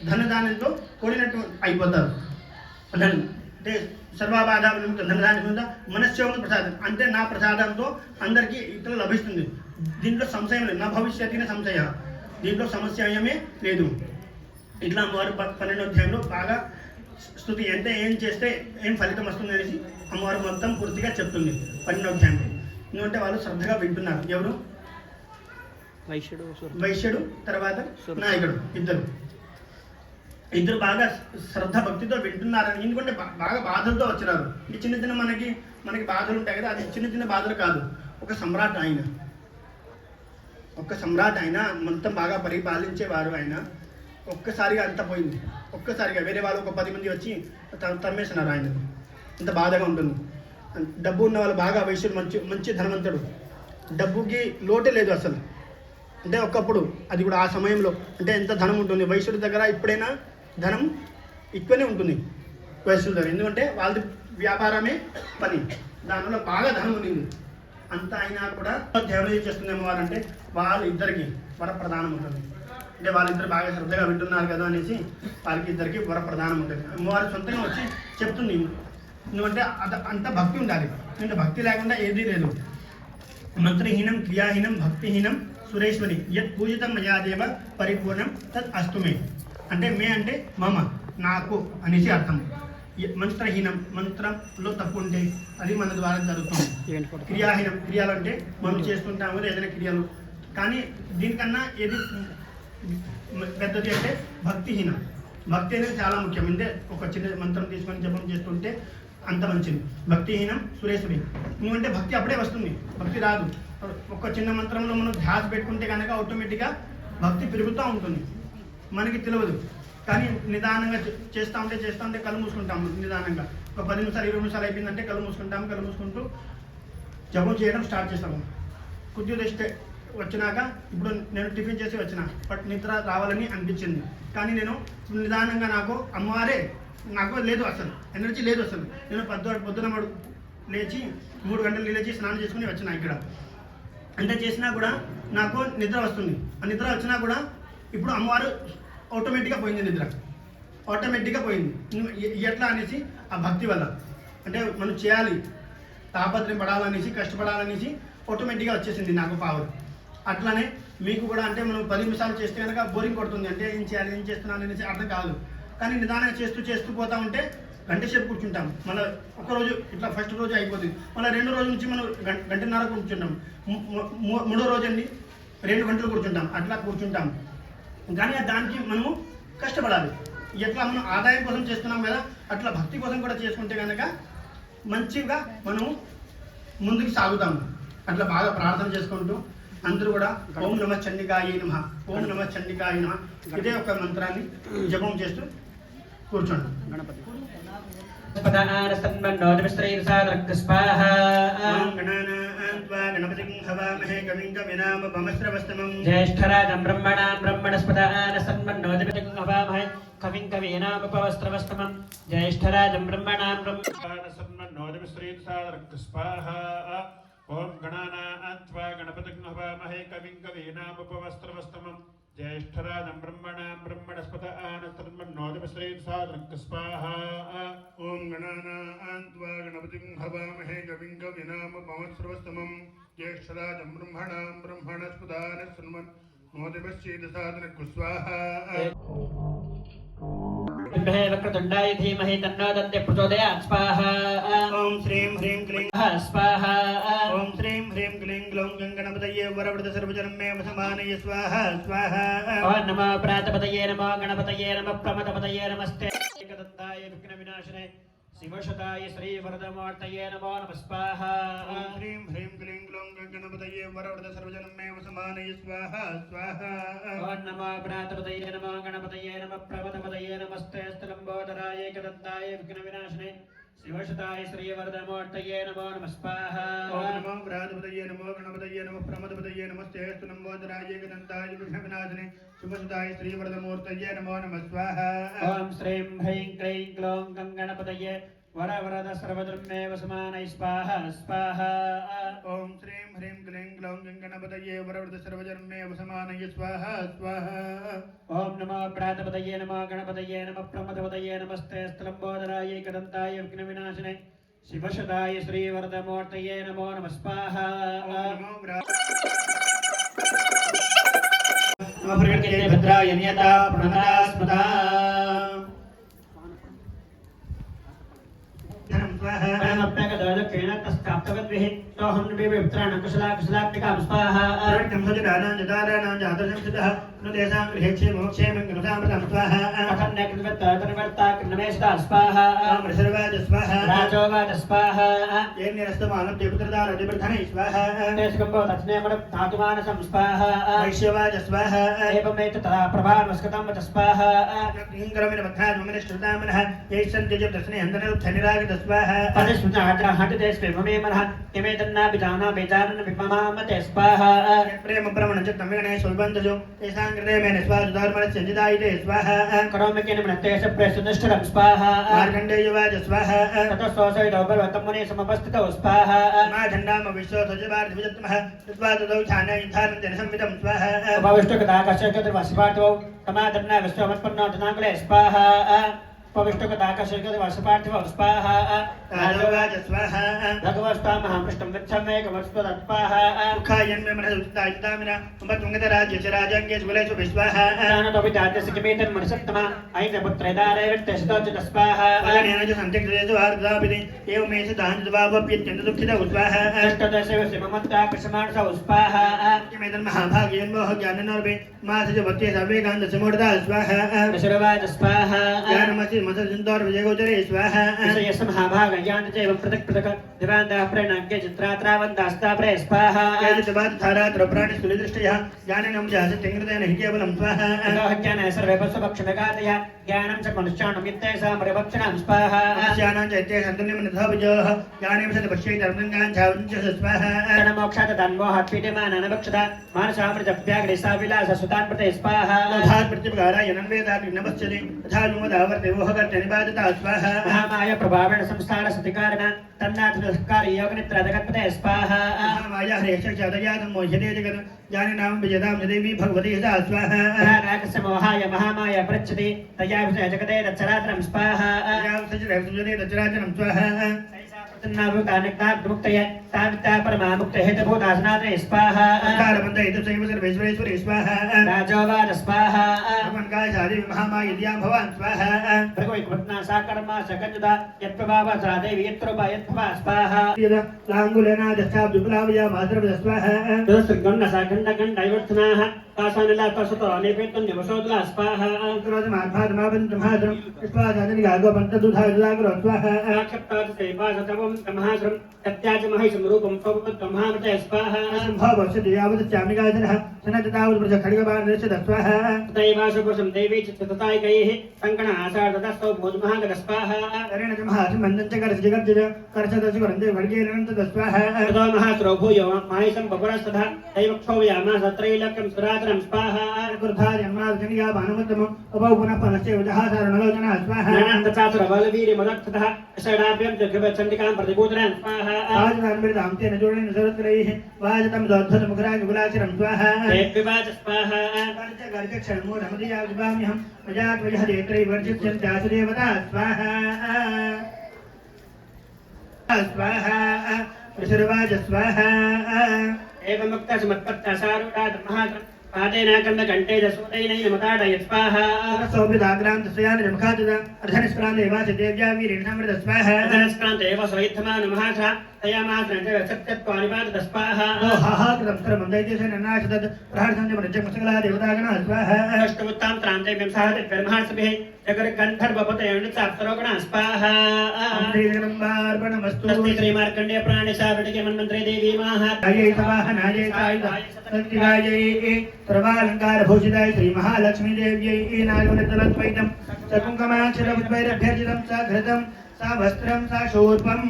ధనధాన్యంతో కూడినట్టు అయిపోతారు. అంటే సర్వబాధ విముక్త ధనధాన్యం మనశ్శివం ప్రసాదం అంటే నా ప్రసాదంతో అందరికీ ఇతరులు లభిస్తుంది. దీంట్లో సంశయం లేదు. నా భవిష్యత్తున సంశయ, దీంట్లో సమస్యమే లేదు. ఇట్లా అమ్మవారు 12వ అధ్యాయంలో బాగా స్తుతి అంటే ఏం చేస్తే ఏం ఫలితం వస్తుంది అనేసి అమ్మవారు మొత్తం పూర్తిగా చెప్తుంది 12వ అధ్యాయంలో. ఎందుకంటే వాళ్ళు శ్రద్ధగా వింటున్నారు. ఎవరు? వైశ్యుడు తర్వాత నాయకుడు ఇద్దరు బాగా శ్రద్ధ భక్తితో వింటున్నారని. ఎందుకంటే బాగా బాధలతో వచ్చినారు. ఈ చిన్న చిన్న మనకి బాధలు ఉంటాయి కదా, అది చిన్న చిన్న బాధలు కాదు. ఒక సమ్రాట్ ఆయన మొత్తం బాగా పరిపాలించేవారు. ఆయన ఒక్కసారిగా అంత పోయింది. ఒక్కసారిగా వేరే వాళ్ళు ఒక 10 మంది వచ్చి తమ్మేసినారు ఆయన. అంత బాధగా ఉంటుంది. డబ్బు ఉన్న వాళ్ళు బాగా వైశ్యుడు మంచి ధనవంతుడు, డబ్బుకి లోటే లేదు అసలు. అంటే ఒకప్పుడు అది కూడా ఆ సమయంలో అంటే ఎంత ధనం ఉంటుంది వైశ్యుడి దగ్గర. ఇప్పుడైనా ధనం ఎక్కువనే ఉంటుంది వైశ్యుడి దగ్గర, ఎందుకంటే వాళ్ళది వ్యాపారమే పని, దానివల్ల బాగా ధనం ఉంది. అంత అయినా కూడా దేవుడు ఏం చేస్తుంది అమ్మవారు అంటే వాళ్ళిద్దరికి వరప్రదానం ఉంటుంది. అంటే వాళ్ళిద్దరు బాగా శ్రద్ధగా వింటున్నారు కదా అనేసి వాళ్ళకి ఇద్దరికి వరప్రదానం ఉంటుంది. అమ్మవారు సొంతంగా వచ్చి చెప్తుంది. ఎందుకంటే అంత భక్తి ఉండాలి. అంటే భక్తి లేకుండా ఏదీ లేదు. మంత్రహీనం క్రియాహీనం భక్తిహీనం సురేశ్వరి యత్ పూజితం మయాదేవ పరిపూర్ణం తత్ అస్తుమే. అంటే మే అంటే మమ నాకు అనేసి అర్థం. మంత్రహీనం మంత్రంలో తప్పు ఉంటే అది మన ద్వారా జరుగుతుంది. క్రియాహీనం క్రియలు అంటే మనం చేస్తుంటాము కదా ఏదైనా క్రియలు, కానీ దీనికన్నా ఏది పెద్దది అంటే భక్తిహీనం. భక్తి అనేది చాలా ముఖ్యం. అంటే ఒక చిన్న మంత్రం తీసుకొని జపం చేస్తుంటే అంత మంచిది. భక్తిహీనం సురేశ్వరి. ఎందుకంటే భక్తి అప్పుడే వస్తుంది, భక్తి రాదు. ఒక చిన్న మంత్రంలో మనం ధ్యాస పెట్టుకుంటే కనుక ఆటోమేటిక్గా భక్తి పెరుగుతూ ఉంటుంది. మనకి తెలియదు, కానీ నిదానంగా చేస్తూ ఉంటే కళ్ళు మూసుకుంటాము. నిదానంగా ఒక 10 నిమిషాలు 20 నిమిషాలు అయిపోయిందంటే కళ్ళు మూసుకుంటూ జపం చేయడం స్టార్ట్ చేస్తాము. కొద్దిగా రెస్ట్ వచ్చినాక ఇప్పుడు నేను టిఫిన్ చేసి వచ్చిన, బట్ నిద్ర రావాలని అనిపించింది, కానీ నేను నిదానంగా నాకు అమ్మవారే నాకు లేదు అసలు ఎనర్జీ లేదు అసలు. నేను పొద్దున లేచి 3 గంటలు లేచి స్నానం చేసుకుని వచ్చిన ఇక్కడ. అంటే చేసినా కూడా నాకు నిద్ర వస్తుంది. ఆ నిద్ర వచ్చినా కూడా ఇప్పుడు అమ్మవారు ఆటోమేటిక్గా పోయింది, నిద్ర ఆటోమేటిక్గా పోయింది. ఎట్లా అనేసి ఆ భక్తి వల్ల. అంటే మనం చేయాలి, తాపత్రయం పడాలనేసి కష్టపడాలనేసి ఆటోమేటిక్గా వచ్చేసింది నాకు పవర్. అట్లానే మీకు కూడా అంటే మనం 10 నిమిషాలు చేస్తే కనుక బోరింగ్ కొడుతుంది. అంటే ఏం చేయాలి ఏం చేస్తున్నాను అనేసి అర్థం కాదు. కానీ నిదానంగా చేస్తూ పోతా ఉంటే గంట సేపు కూర్చుంటాం. మళ్ళీ ఒకరోజు ఇట్లా ఫస్ట్ రోజు అయిపోతుంది. మళ్ళీ 2వ రోజు నుంచి మనం గంటన్నర కూర్చుంటాం. 3వ రోజు అండి 2 గంటలు కూర్చుంటాం. అట్లా కూర్చుంటాం. కానీ దానికి మనము కష్టపడాలి. ఎట్లా మనం ఆదాయం కోసం చేస్తున్నాం కదా, అట్లా భక్తి కోసం కూడా చేసుకుంటే కనుక మంచిగా మనము ముందుకు సాగుతాము. అట్లా బాగా ప్రార్థన చేసుకుంటూ అందరూ కూడా ఓం నమ చండికాయ నమః, ఓం నమ చండికాయ నమః ఇదే ఒక మంత్రాన్ని జపం చేస్తూ కూర్చోండి. గణపతి జ్యేష్ఠరాజం బ్రహ్మణాం బ్రహ్మణస్పత ఆనసన్మన్నోదిపతిం హవామహే కవిం కవీనాముపవస్త్రవస్తమం. జ్యేష్ఠరాజం బ్రహ్మణాం ఓం గణానాన్త్వా గణపతిం హవామహే కవిం కవీనాముపవస్త్రవస్తమం. జ్యేష్ఠరాజం బ్రహ్మణాం బ్రహ్మణస్పత ఆనసన్మన్నోదిపశ్రీసాదరం స్వాహా. ఓం గణానాన్త్వా గణపతిం హవామహే కవిం కవీనాముపవస్త్రవస్తమం. జ్యేష్ఠరాజం బ్రహ్మణాం బ్రహ్మణస్పత ఆనసన్మన్నోదిపశ్రీసాదరం స్వాహా. వక్రతుండాయ ధీమహి తన్నో దత్తే ప్రచోదయాత్ స్వాహా. ఓం శ్రీం హ్రీం క్లీం స్వాహా. ఓం శ్రీం హ్రీం క్లీం గ్లౌం గణపతయే వరవృత సర్వజనం మే సమానయ స్వాహా స్వాహా. ఓం నమో ప్రాతపతయే నమో గణపతయే నమః ప్రమదపతయే నమస్తే ఏకదంతాయ విఘ్న వినాశనే శివశతాయ శ్రీవరదమూర్తయే నమో నమః స్వాహా. ఓం శ్రీం హ్రీం క్లీం గ్లౌం గణపతయే వరవృత సర్వజనం మే సమానయ స్వాహా స్వాహా. ఓం నమో ప్రాతపతయే నమో గణపతయే నమః ప్రమదపతయే నమస్తే స్థలంబోదరాయ ఏకదంతాయ విఘ్న వినాశనే శివశతాయ శ్రీవరదమూర్తయే నమో నమః స్వాహా. ఓం నమో ప్రాతపతయే నమో గణపతయే నమః ప్రమదపతయే నమస్తే స్థలంబోదరాయ ఏకదంతాయ విఘ్న వినాశనే శివశతాయ శ్రీవరదమూర్తయే నమో నమః స్వాహా. ఓం శ్రీం హ్రీం క్లీం గ్లౌం గణపతయే वरवरद सर्वधर्मेव समानैः स्वाहा स्वाहा ओम श्रीं ह्रीं क्लीं ग्लौं गणपतये वरवरद सर्वजन्मेव समानय स्वाहा स्वाहा ओम नमो प्रातपतये नमो गणपतये नमः प्रमथपतये नमस्ते स्थलम्बोदराय एकदन्ताय विघ्नविनाशिने शिवशदाय श्रीवरदमूर्तये नमो नमः स्वाहा नमो प्रकृते भद्राय नियता प्रणता स्मृता धनं स्वाहा परमप्यगदक्षेण तस्ताप्तवद्भिः तोहं विवित्राण कुशलाकुशलाप्तिकां स्वाहा सर्वं सजदानां जदानां जातरं सिद्धः नुदेशां गृहेक्षे मोक्षेमं गृहसामृतं स्वाहा कथन्यकृतवर्ताकृन्नमेषदा स्वाहा अमृतर्वाज स्वाहा राजोवाच स्वाहा येन्यरस्तमानं देवपुत्रदारदिवर्धने स्वाहा तेस्कम्बो तत्स्नेमधातुमानसं स्वाहा वैश्यवाज स्वाहा एवमेत तदा प्रभावस्कृतं वच स्वाहा इंद्रमिन मध्यात्मनिष्ठुतामनः येषन्त्यज दर्शने हन्तनरुत्थनिरागत स्वाहा हटदेस्वे मनः किमे तन्नाभिजाना बेजानन विपमामते स्वाहा प्रेम प्रमणं च तमिगणे सुबन्धजो तेषां कृते मेन स्वादुधर्मस्य जिदायिते स्वाहा करोमि किं मनतेश प्रसुनिष्ठं स्वाहा मार्कण्डेयवाज स्वाहा ततः सोऽसैदौ पर्वतं मुने समवस्थितौ स्वाहा मा झण्डाम विश्वध्वजभारतविजत्मः तद्वादौ छानयिन्धानं संविदं स्वाहा पविष्टुकदाकशकद्वशपार्थौ समादन्ना विश्वमत्पन्नो धनाकुले स्वाहा पविष्टुकदाकशकद्वशपार्थौ स्वाहा राजोवाच स्वाहा भगवस्तामहापृष्टं गच्छमेकमस्तत्पाहा मुखायन्मे मनः उचितायितामिना उम्बतुङ्गतराज्य च राजाङ्गे ज्वलेषु विश्वाहा जानतोपिताद्यस्य किमेतन् मनसत्तमा ऐन्द्रपुत्रैदारैवत्यशतोचित स्वाहा अनेन च सन्त्यक्तेषु वार्तापिति एवमेष दानद्वावप्यत्यन्तदुःखितौ स्वाहा अष्टदशस्य ममत्ताकृशमाणसौ स्वाहा किमेतन् महाभाग्यन्मोह ज्ञाननर्वे मासज भक्त्यै सर्वेकान्तसमूढता स्वाहा दशरवाच स्वाहा ज्ञानमसि मसजिन्दोर्विजयगोचरे स्वाहा विषयस्य महाभागयान्त च एवं पृथक् पृथक् दिवान्ताः प्रेणाज्ञ चित्रात्रावन्तास्ता प्रे स्वाहा प्राणिस्तुलिदृष्टयः ज्ञानेन जासत्यङ्कृतेन हि केवलं स्वाहा ज्ञानं सर्वे पशुपक्षिभगादयः ज्ञानं च मनुष्याणं यत्तेषां परिभक्षणां स्वाहा ज्ञानं च यत्ते सन्तुल्यमनधोभिजोः ज्ञानेन सदपश्यै धर्मज्ञानं च स्वाहा मोक्षात् तन्मोहात् पीड्यमानानभक्षता मानसामृतव्याघ्रे सा विलास सुतान् प्रते स्वाहा तथा प्रतिपकाराय नन्वेदापि न पश्यति तथा नुमदावर्ते वोहकर्ते निबाधता स्वाहा महामाया प्रभावेण संसार सतिकारिणा तन्नाथकारी योगनित्रजगत्पते स्वाहा महामाया हरेशक्षदयातं मोह्यते जगत् ज्ञानिनां विजयतां देवी भगवती सदा स्वाहा रागस्य मोहाय महामाया पृच्छति तया जगते तच्चराचरं स्वाहा तच्चराचरं स्वाहा मुक्तय ताविता परमामुक्त हेतुभूतासनातने स्वाहा कारबन्धहितसैव सर्वेश्वरेश्वरे स्वाहा राजोवाच स्वाहा भगवन्कायसादि महामायिद्यां भवान् स्वाहा भृगुविकृत्ना सा कर्मा सकञ्जुता यत्प्रभावा सा देवी यत्रूपा यत्भवा स्वाहा लाङ्गुलेनादश्चाब्दुकुलावयामासर्वद स्वाहा दुरसृगण्ण सा गण्डगण्डैवर्तनाः तासानिला तसतो अनेपेतन्यवसोदला स्वाहा क्रोधमात्मादमाबन्धमासरं स्वाहादनिगागोपन्तदुधादुदागुरो स्वाहा आक्षप्तात् सेवासतवं तमहासरं तत्याच महिषं रूपं स्वपत्तमहामते स्वाहा सम्भवस्य यावदश्चामिगाधनः सनततावद्प्रजखड्गबाणदर्शद स्वाहा तथैवाशपुरुषं देवी चित्ततायकैः सङ्कण आषाढतस्तौ भोजमहागत स्वाहा करेण च महासम्बन्धं च करसजगर्जज करसदशवरन्दे वर्गेनन्तद स्वाहा ततो महासुरो भूयो माहिषं बपुरस्तथा दैवक्षोभयामास त्रैलोक्यं सुरातरं स्वाहा कृतार्यन्मादजनिगा भानुमत्तमम् अभौ पुनः पुनश्चैव जहासारणलोचनः स्वाहा ननन्दचातुरबलवीर्यमदक्षतः षडाभ्यं च चण्डिकां प्रतिभूतरां स्वाहा आजनान्मृतां तेन जोडेन सरत्करैः वाजतं दोद्धतमुखराजगुलाचरं स्वाहा विवाच स्वाहा गर्जक्षणमूढमधियाविभाम्यहं प्रजात्वयः देत्रैवर्जित्यन्त्यासुदेवता स्वाहा स्वाहा ऋषिर्वाच स्वाहा एवमुक्तसमत्पत्ता सारूढा धर्महासरं पादेनाकर्णकण्ठे दसूदैनैः मताडयत् स्वाहा सौभिदाग्रान्तस्यानजमुखातुद अर्धनिष्क्रान्ते वासि देव्या वीरेणामृत स्वाहा अर्धनिष्क्रान्ते एव स्वयुद्धमानमहासा तया महासरं च सत्यत्वानिपातत स्वाहा हाहाकृतं सर्वं दैत्यसेन नाशतत् प्रहर्षन्ति मृजमसकला देवतागणः स्वाहा अष्टमुत्तां त्रान्ते व्यंसाहते ब्रह्मार्षभिः जगर्गन्धर्वपतयण्डिताप्तरोगणः स्वाहा श्रीजगदम्बार्पणमस्तु स्वस्ति श्रीमार्कण्डेय प्राणिसारुडिके मन्वन्त्रे देवी माहात् अये सवाहनाये सायुधाय सत्यायै सर्वालङ्कारभूषिताय श्रीमहालक्ष्मी देव्यै नागवनतलद्वैतं सकुङ्कमाक्षरमुद्वैरभ्यर्जितं सा घृतं सा वस्त्रं सा शूर्पम्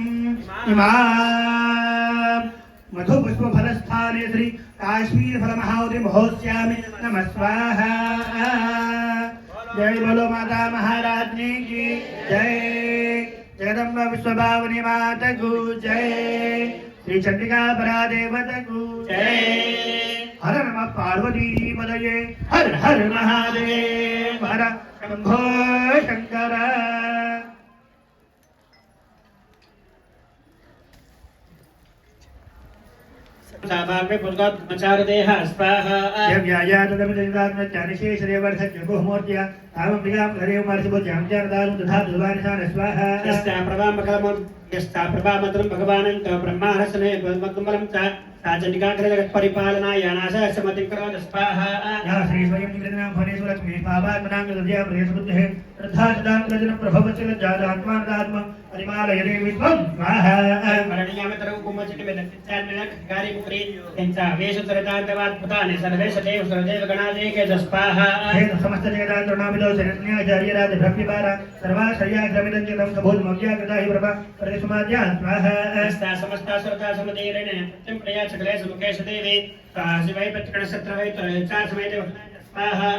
इमाम् मधुपुष्पफलस्थाने श्री काश्मीरफलमहावति महोत्स्यामि नमः स्वाहा जय बोलो माता महारानी की जय जगदम्बा विश्वभावनी माता की जय। श्री चंडिका परादेवता की जय। हर नमः पार्वती पदये हर हर महादेव हर शंभो शंकर। साभाग्य पुष्कत मचारदेह स्वाहा। जब याया तदम जगदात्म ज्ञानशेष रेवर्धक बहुमूर्तिया तावं विगाम हरेव मार्षबो ज्ञानदान तथा दुर्वानिशान स्वाहा। यस्ता प्रभामत्रं भगवानंत ब्रह्माहसने मत्कमलं च साचंडिका जगत परिपालनाय नाशः समतिं करोति स्वाहा। या श्री स्वयं निवेदनां भवनेषु लक्ष्मी पावात्मनां गदया प्रेसबुद्धेः श्रद्धा सदां प्रजनं प्रभवस्य जातात्मादात्म परिमालयते विश्वं स्वाहा। मरणीयामितरं कुम्भचिति वेदचित्तान्मेन गारि पुत्री तेंचा वेशतरतान्तवात् पुतानि सर्वेश देव सर्वदेव गणादेके स्वाहा। हे समस्त जगदान्तर्नामिदो शरण्याचार्यराज भक्तिपारा सर्वा शय्याग्रमिदं चितं सबोधमव्या कृता हि प्रभा परिसुमाद्या स्वाहा। यस्ता समस्ता सुरता समुदीरेण सत्यं प्रया सकले समुखेश देवी शिवै पत्कणसत्रवै चार समेत स्वाहा।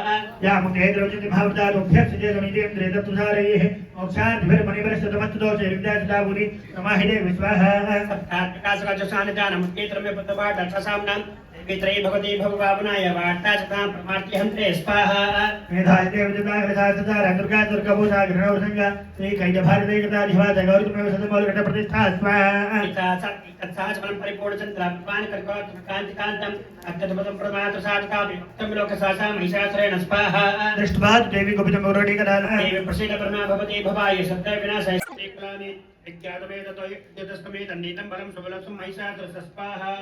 या मुखे द्रवचिति भावदाभ्यक्षिते समितेन्द्रे तत्तुसारयेः मोक्षाद्भिर्मणिवरस्तमस्तुदोषे विद्यासिताभूरि समाहिते विश्वाहा। सप्तात्मकाशकाचसानिदानमुखेत्रमे पद्मपाठसाम्नां वित्रयी भगवती भगवावनाय वार्ताचतां प्रमार्त्यहन्ते स्वाहा। मेधायते विद्युताग्रसासुतारा दुर्गा दुर्गभूषा गृहवसंगा श्रीकैटभारते कृताधिवाच गौरीमेव शतमौलिघटप्रतिष्ठा स्वाहा। तत्साचमलं परिपूर्णचन्द्रा कृपाणि कर्कटकान्तिकान्तम् अत्यद्भुतं प्रमात्रसाधकाभिक्तं लोकसासा महिषासुरेण स्वाहा। दृष्ट्वा देवी गोपितं गौरवटीकदानः देवी प्रसीद परमा भवती भवाय सत्यविनाशाय कलानि विज्ञातवेदतो यतस्तमे तन्नीतं बलं सुबलं महिषासुरस्य स्वाहा।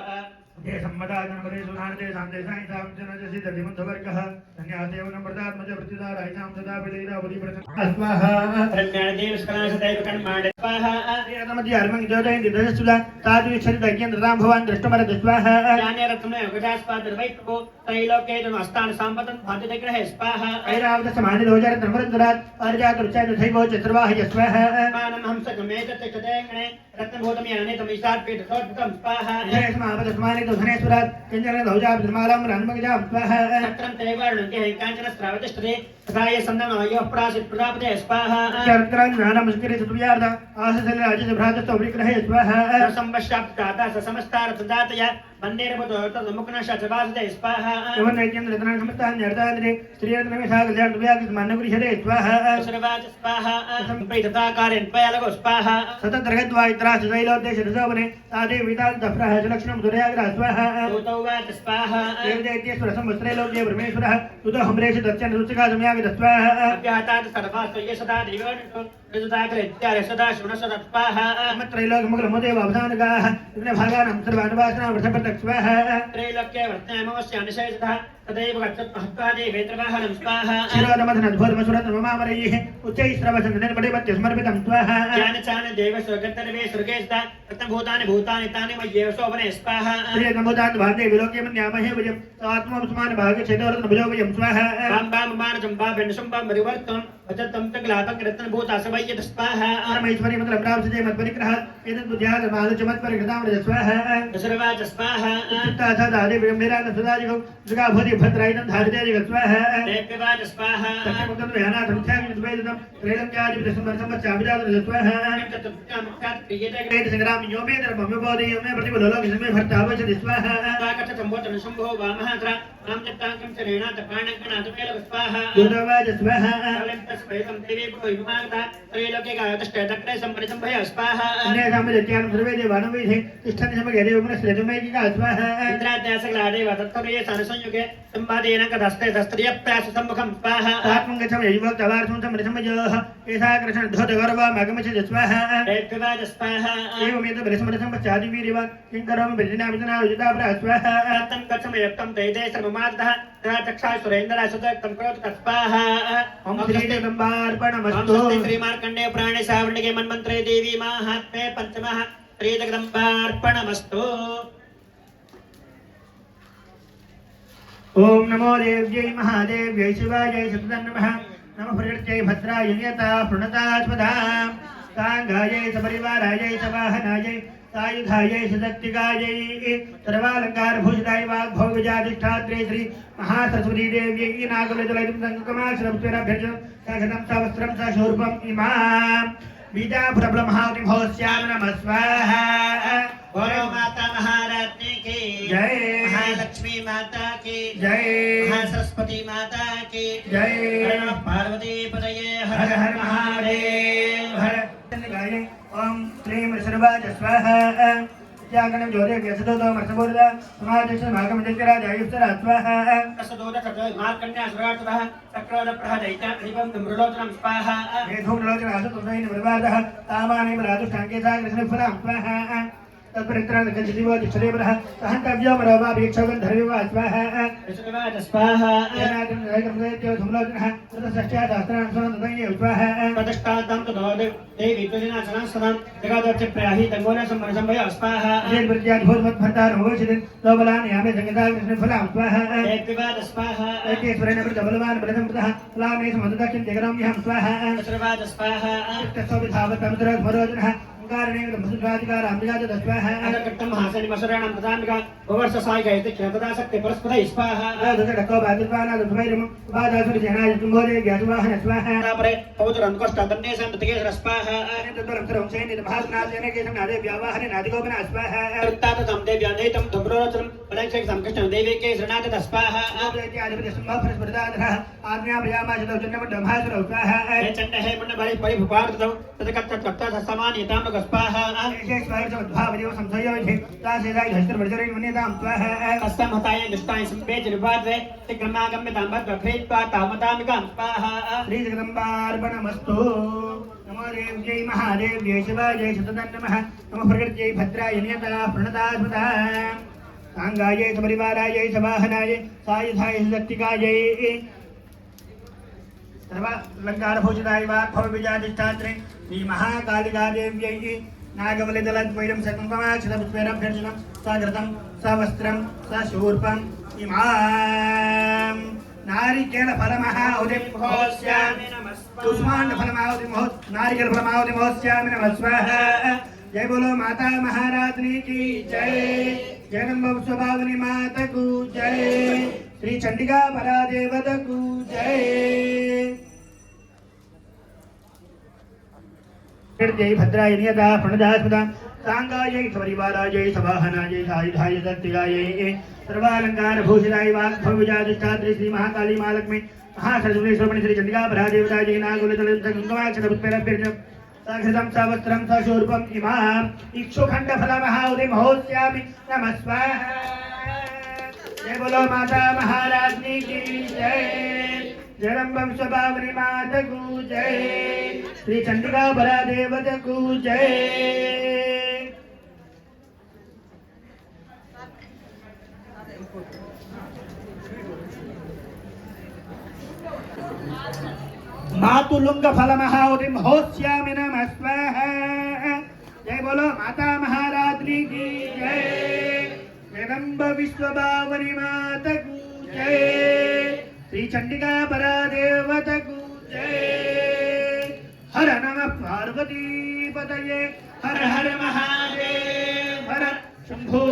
ये सम्मदाजनपदे सुनान्ते सान्देशायितां जनजसि दधिमन्थवर्गः धन्यादेव नम्रतात्मज वृत्तिदारायितां सदा विलीलावली प्रसन्ना स्वाहा। रम्यादेव सकलासदैव कर्माणि स्वाहा। श्रीरत्नमध्ये अर्मं ज्योतयन्ति दशसुधा तादृशरितज्ञन्द्रतां भवान् दृष्टमरद स्वाहा। ज्ञाने रत्नमय गजास्पादर्वै प्रभो त्रैलोक्येतमस्तान सम्पदं भान्तिग्रहे स्वाहा। ऐरावतसमानि रोजरत्नमरन्दरात् अर्जातुर्चैतथैवो चतुर्वाहय स्वाहा। मानं हंसकमेतत्यकदेङ्गणे रत्नभूतमयानेतमीशात्पीठसोद्भुतं स्वाहा। जयस्मापदस्मानि धनेश्वरात् किञ्चन धौजाभिमालं रन्मगजां स्वाहा। चक्रं तेवर्णके काञ्चन स्रावतिष्ठते तथाय सन्नमयोः प्रासित् प्रजापते स्वाहा। चक्रं ज्ञानमुष्किरे चतुर्यार्ध आससलराजस्य भ्रातस्थो विग्रहे स्वाहा। संवश्याप्ताता समस्तारतदातया मन्नेरपतोर्तमुखनशचवासते स्वाहा। यवनैक्येन्द्रतनं समस्तान्यर्तान्द्रे श्रीरत्नमेषा कल्याणव्याकृतमन्नगुरिषते स्वाहा। सर्वाच स्वाहा। सम्प्रीतताकारेण पयालगो स्वाहा। सततर्गद्वायित्राश्च त्रैलोक्येशरसोवने तादेवीतान्तःप्रः लक्ष्मणं दुर्याग्रः स्वाहा। भूतौवाच स्वाहा। देवदैत्येश्वर संवत्सरैलोक्ये परमेश्वरः तुतो हमरेश दर्शन रुचिका सम्यागत स्वाहा। अभ्यातात् सर्वास्तु ये सदा देवो ऋतुताग्रेत्यार्य सदा शुनसद स्वाहा। त्रैलोक्यमग्रमोदेवावधानगाः भागानां सर्वानुवासनां वृथपतक् स्वाहा। त्रैलोक्ये वर्तमानमस्य निषेधः तदैव गच्छत् महत्त्वादे वेत्रवाहनं स्वाहा। शिरोदमथनध्वरमसुरतममामरैः उच्चैस्रवसन्दनपटिपत्य समर्पितं स्वाहा। ज्ञानचान देव स्वर्गतर्वे स्वर्गे स्था रत्नभूतानि भूतानि तानि मय्येव शोभने स्वाहा। श्रीरत्नभूतान् भान्ते विलोक्ये मन्यामहे वयं स्वात्मस्मान् भागक्षेत्ररत्नभुजो वयं स्वाहा। बाम्बाममानजम्बाभिन्नशम्बां परिवर्तं भजतं तग्लातं रत्नभूता सवय्यत स्वाहा। परमेश्वरी मन्त्रं प्राप्स्यते मत्परिग्रह एतद्बुद्ध्यादमादच मत्परिग्रहां स्वाहा। सर्वाच स्वाहा। चित्ताधादादे विगम्भीरान् सदाजिगो जुगाभूति भद्रायिनं धारिते स्वाहा। देव्यवाच स्वाहा। सत्यमुक्तं ध्यानाथं ध्यानं द्वैतं त्रैलोक्यादिपितसंवत्सरमच्चाभिजातं स्वाहा। चतुर्थ्यामुक्तात् संग्राम योमे धर्मम्योबोधि योमे प्रतिबलोकसमे भर्तावचति स्वाहा। ताकथसंवोचन शम्भो वामहात्रा नाम चित्ताङ्कं शरेणात् प्राणङ्कणात् स्वाहा। दूरवाच स्वाहा। स्वेदं देवी भूमिमागता त्रैलोक्ये गायतष्टे तक्रे सम्परिसंभय स्वाहा। अन्येषां सर्वे देवानुवेदे तिष्ठन्ति समगे देवमनश्रेतुमेकिका स्वाहा। इन्द्राद्यासकलादेव तत्त्वये सानसंयुगे संवादेन कथस्ते तस्त्रियप्यास सम्मुखं स्वाहा। आत्मं गच्छं युवक्तवार्षं समरिसंभयोः एषा कृष्णधोतगौरवमगमचित् स्वाहा। देव्यवाच स्वाहा। एवमेतबलिसमरसं पश्चादिवीरिव किं करोमि बलिनामितनायुजिताभ्रा स्वाहा। तं गच्छमयुक्तं तैते सर्वमार्धः चक्षा सुरेन्द्रा सुदक्तं करोतु स्वाहा। ओम श्री जगदम्बार्पणमस्तु। श्री मार्कण्डेय प्राणे सावर्णिके मन्मन्त्रे देवी माहात्म्ये पंचमः श्री जगदम्बार्पणमस्तु। ओम नमो देव्यै महादेव्यै शिवायै सततं नमः। नमः प्रकृत्यै भद्राय नियता प्रणतास्पदां साङ्गायै सपरिवारायै सवाहनायै सायुधायै सशक्तिकायै सर्वालङ्कारभूषितायै वाग्भोगविजाधिष्ठात्रे श्री महासरस्वती देव्यै नागवलजलयं सङ्गकमाश्रमस्वेराभ्यर्चनं साक्षतं सावस्त्रं साशूर्पम् इमां बीजापुरब्रह्मावति महोत्स्याम नमः स्वाहा बोलो माता महारानी की जय महालक्ष्मी माता की जय महासरस्वती माता की जय हर नमः पार्वती पतये हर हर महादेव हर ओम क्लीं सर्वाज स्वाहा त्यागनं जोरे व्यसतो मर्सबोधः समादेश भागम जयकरा जयुस्तरा स्वाहा कसदोद कजय मार्कण्या सुराटः चक्रोद प्रहदैता दीपं धूम्रलोचनं स्वाहा हे धूम्रलोचन आसुतुंसैन बलवादः तामानि बलादुष्टाङ्केता कृष्णफलं स्वाहा तत्परित्राण गजदिवो दिक्षदेवः सहन्तव्यो मरोवाभीक्षोगं धर्मवा स्वाहा विष्णुवाद स्वाहा जनादं जयकं धूम्रलोचनः ततसष्ट्या सहस्राणि सुनन्दतये स्वाहा प्रतिष्ठातं तदोद देवी तुलिनासनस्सनं जगदोच्च प्रयाहि तंगोन संभय स्वाहा जय प्रत्याद भूतमद्भर्तार होशिदिन लोबलान यामे जगदा कृष्णफलं स्वाहा देवाद स्वाहा ऐकेश्वरेण प्रबलवान प्रथमतः लामे समददक्षिण जगराम यहं स्वाहा विष्णुवाद स्वाहा तत्सविधावतमद्रमरोजनः कारणेन ब्रह्मसुराधिकार अम्बिकाद स्वाहा अनकट्टं हासनि मसराणं प्रदामिका भवर्ष साय गयति क्षतदा शक्ति परस्पर स्वाहा दशको बादित्वाना दुभैरम बादासुर जनाय तुम्भोरे ज्ञातवाहन स्वाहा तापरे पवित्रं कष्टदन्ने संततिके स्वाहा तत्परं सर्वं सैनित महासनासेन केशं नादे व्यावाहने नादिगोपन स्वाहा तत्तात तं देव्यानेतं धुम्रोचनं पदक्षेक संकृष्टं देवी के शरणात स्वाहा आदि आदिपति संभव प्रस्पदाधः आज्ञा भयामा शतौ जन्म महासुर स्वाहा हे चण्ड हे मुण्ड बलि परि भुपार्तौ तदकत्त कत्त समानितां स्वाहा भावदेव संशयोधि तासेदाय हस्तर वर्जरे मन्यतां स्वाहा कस्तं हताय दुष्टाय संपेच निवादे तिक्रमागम्यतां बद्भेत्वा तामतामिकां स्वाहा श्री जगदम्बार्पणमस्तु नमो देव्यै महादेव्यै शिवायै शततं नमः नमः प्रकृत्यै भद्राय नियता प्रणता स्मृता सांगायै सपरिवारायै सवाहनायै सायुधाय सत्तिकायै सर्वालङ्कारभूषिताय वाग्भवविजयाधिष्ठात्रे श्री महाकालिका देव्यै नागवलिदलद्वैरं सकुङ्कुमाक्षतपुष्पेरभ्यर्चनं सघृतं सवस्त्रं सशूर्पम् इमां नारिकेलफलमहाहुतिं महोस्यामि नमः स्वाहा कुष्माण्डफलमाहुतिं नारिकेलफलमाहुतिं महोस्यामि नमः स्वाहा जय बोलो माता महारानी की जय जगदम्ब स्वभावनी माता को जय श्री चंडिका परादेवता को जय जय भद्राय नियता प्रणदास्पदा सांगायै सपरिवारायै सवाहनायै सायुधाय दत्तिगायै सर्वालंकार भूषिताय वाग्भवविजयाधिष्ठात्री श्री महाकाली महालक्ष्मी महासरस्वती श्री चंडिका परादेवतायै नागुलतलंसकुङ्कुमाक्षतपुष्पेरभ्यर्चनं सघृतं सवस्त्रं सशूर्पम् इमाम् इक्षुखण्डफलमहाहुतिं महोस्यामि नमः स्वाहा जय बोलो माता महारानी की जय जगदम्ब स्वभावनी माता को जय श्री चंडिका परादेवता को जय मातुलुंग फलमहाहुतिं महोस्यामि नमः स्वाहा जय बोलो माता महारानी की जय जगदम्ब विश्वभावनी माता को जय श्री चंडिका परादेवता को जय हर नमः पार्वती पतये हर हर महादेव हर शंभो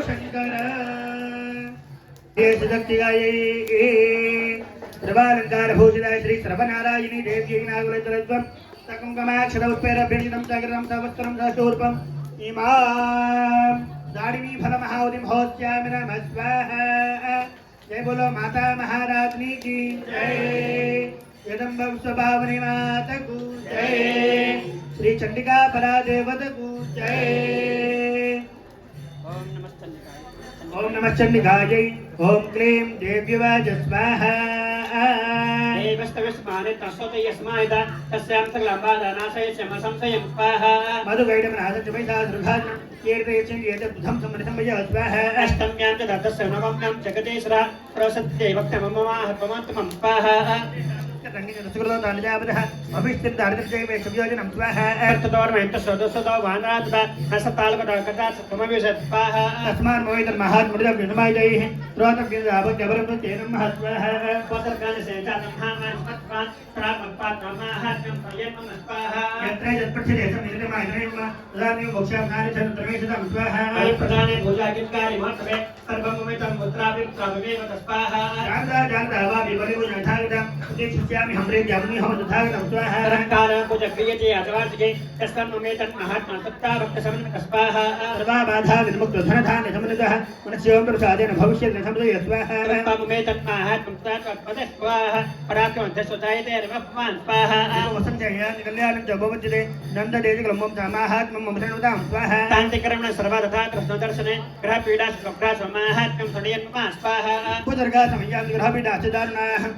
शंकर सर्वालंकार भूषिताय श्री सर्वनारायणी देव्यै नागुलतलत्वं सकुङ्कुमाक्षतपुष्पेरभ्यर्चितं सघृतं सवस्त्रं सशूर्पम् इमां दाडिमी फलमहाहुतिं महोस्यामि नमः स्वाहा जय बोलो माता महारानी की जय जगदम्ब स्वभावनी माता को जय श्री चंडिका परादेवता को जय ओम नमः चंडिकायै ओम क्लीं देव्यवाच स्वाहा देवस्तविस्माने तस्वते यस्मायदा तस्यां सकलम्बादानाशय समसंशयं स्वाहा मधुगैडमनाथचमैता दुर्घानं कीर्तयचिं एतद्बुधं समृतं वय स्वाहा अष्टम्यां च दत्तस्य नवम्यां जगदीश्वरा प्रसद्देवक्तममाह पवन्तमं स्वाहा भविष्यदारिद्र्यं स्वाहा तत्तदोर्मेन्तस्वदस्वदो वानरातदा हसतालकदा समावेशत् स्वाहा तस्मान् मोहितं महात्मृतं विनमायैः त्रोतव्यजावत्यवरं महात्मः पत्रकालसेचानं महामास्मत्पात् प्रापत्पात् महात्म्यं पर्यन्तं स्वाहा यत्र यत्प्रच्छदेशं निर्मायैः तदानीं मोक्षां कार्यचन्द्रमेशतं स्वाहा प्रदाने भुजाकिंकारी महत्वे सर्वमुमितं पुत्रापि प्रभवेव तस्वाहा जानता वा विपरिभुजनथागतं उद्देश्य पश्यामि हमरे जामनि हम तथा स्वाहा तरङ्काल कुजक्रियते अजवार्जिके तस्मन्ममेतन् महात्मा तत्तावक्तसमन् स्वाहा सर्वा बाधा विमुक्त धनधान्य समन्वितः मनस्यों प्रसादेन भविष्यति समृद्धये स्वाहा तरङ्काममेतन् महात्मा तत्तावक्तसमन् स्वाहा पराक्रमध्यस्वतायते रमपवान् स्वाहा वसंजयान कल्याणं च भवत्यते नन्ददेजकलम्बं च माहात्म्यं ममृणुतां स्वाहा तान्तिकर्मण सर्वतथा कृष्णदर्शने ग्रहपीडा सुखग्रासमाहात्म्यं सडयन्मा स्वाहा भुजर्गा समय्यां ग्रहपीडा च दारुणाः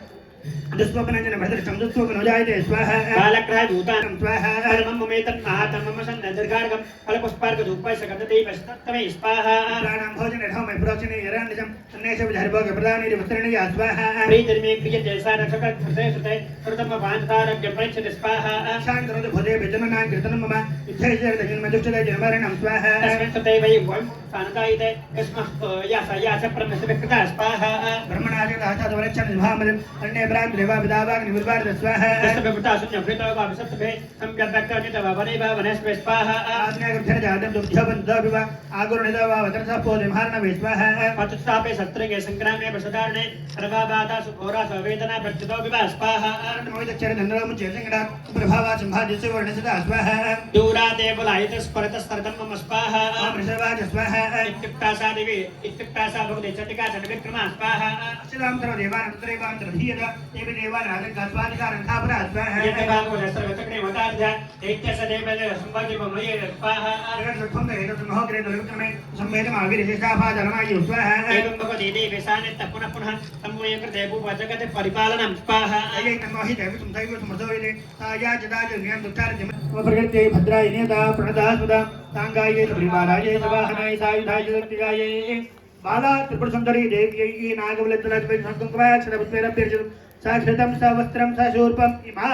दुष्वप्नञ्जन भद्रशं दुष्वप्नोजायते स्वाहा कालग्रह दूतानं स्वाहा कर्मं ममेतन् महात्मं सन्नदर्गार्गं फलपुष्पार्कधूपैसकतदैवस्तत्तमे स्वाहा प्राणां भोजने धौमे प्रोचने यरानिजं अन्येष विधर्भोग प्रदाने वस्त्रणीया स्वाहा प्रीतिर्मे क्रियते सारक्षककृते सुते कृतमवान्तारभ्यं पृच्छति स्वाहा शान्तरोध भुजे विजननां कीर्तनं मम इच्छैश्चर्दजन्म दुष्टदय जनमरणं स्वाहा तस्मिन् सुते वै वयं सानकायिते यस्मस्तु यास ब्रह्मस्य विकृता स्वाहा ब्रह्मणादितः चातुर्वर्षं निभामलं अन्ये ब्राह्मणेवा विदावाग्नि निर्वारित स्वाहा यस्य विकृता शून्यभृतो वा विसप्तभे सम्यक् वा वनेवा वनस्पे स्वाहा आज्ञागुब्धरजातं दुग्धबन्धविवा आगुरुणिदवा वदरसः पोधिमहार्णवे स्वाहा पतुस्तापे सत्रिगे संग्रामे वसदारणे सर्वाबाधा सुघोरा सवेदना प्रच्युतो विवा स्वाहा नमोदच्चरधनरामुचेतङ्गडा प्रभावा सम्भाद्यस्य वर्णसदा स्वाहा दूरादे बुलायितस्परतस्तर्तं मम स्वाहा वृषभाज स्वाहा इत्युक्तासा देवी इत्युक्तासा भगवती चटिका चटविक्रमा स्वाहा अक्षरां सर्वदेवानन्तरेवां धीयत देवी देवानादङ्गा स्वादिकारं थापरा स्वाहा यतभागो सर्वचक्रे वदार्ध्य दैत्यस्य देवले संवादिपमये स्वाहा जगत्सुखं हेतुमहोग्रे दुर्विक्रमे संवेदमाविर्शेषाभाजनमायु स्वाहा एवं भगवती देवी सानित्यः पुनः पुनः संवये कृते भूपजगति परिपालनं स्वाहा अयै नमोहि देवी सुमदैव सुमृतोयते ताया जदाजन्यं दुःखार्जम प्रकृते भद्राय नियता प्रणदा सुदा तांगाये परिवाराय सवाहनाय सायुधाय शक्तिगाये बाला त्रिपुर सुंदरी देव्यै नागवलत्तलत्वै संकुमाक्षरपुष्पेरभ्यर्चितं साक्षरतं सवस्त्रं सशूर्पम् इमां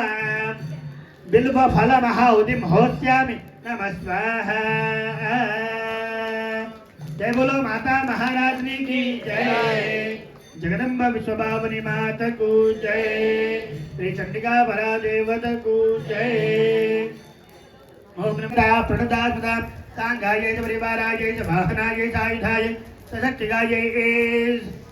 बिल्वफलमहाउदिं होस्यामि नमः स्वाहा जय बोलो माता महाराजनी की जय जगदम्बा विश्वभावनी माता को जय श्री चंडिका परा देवत को जय ओम नमः प्रणदात्मदा सांगाय च परिवाराय च वाहनाय च आयुधाय सशक्तिगाय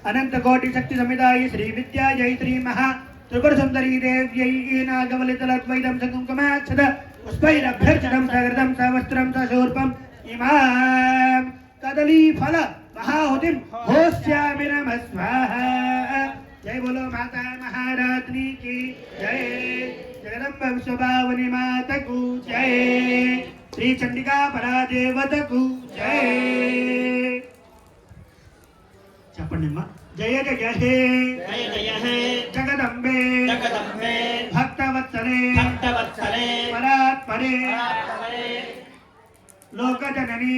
अनंत कोटि शक्ति समिदाय श्री विद्याय श्री महा त्रिपुर सुंदरी देव्यै नागवलितलत्वैदं सकुङ्कुमाक्षत पुष्पैरभ्यर्चितं सकृतं सवस्त्रं सशूर्पम् इमां कदली फल महाहुतिं होस्यामि नमः स्वाहा जय बोलो माता महारानी की जय जगदम्ब विश्वभावनी माता को जय श्री चंडिका परा देवत को जय చెప్పండి जय जय हे जय जय हे जगदम्बे जगदम्बे भक्तवत्सले भक्तवत्सले परात्परे परात्परे लोकजननी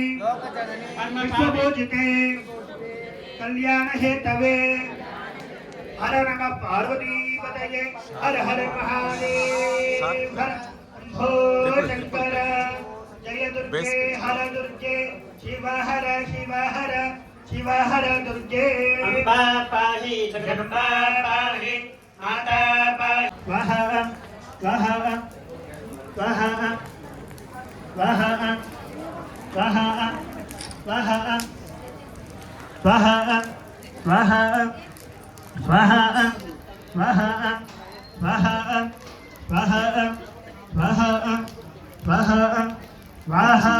विश्वपूजिते कल्याण हेतवे हर नम पार्वती पतये हर हर महादेव हर शंभो शंकर जय दुर्गे हर दुर्गे शिव हर शिव हर दुर्गे अम्बा पाहि जगदम्बा पाहि माता पाहि स्वाहा स्वाहा स्वाहा स्वाहा स्वाहा स्वाहा स्वाहा स्वाहा स्वाहा स्वाहा स्वाहा स्वाहा स्वाहा स्वाहा स्वाहा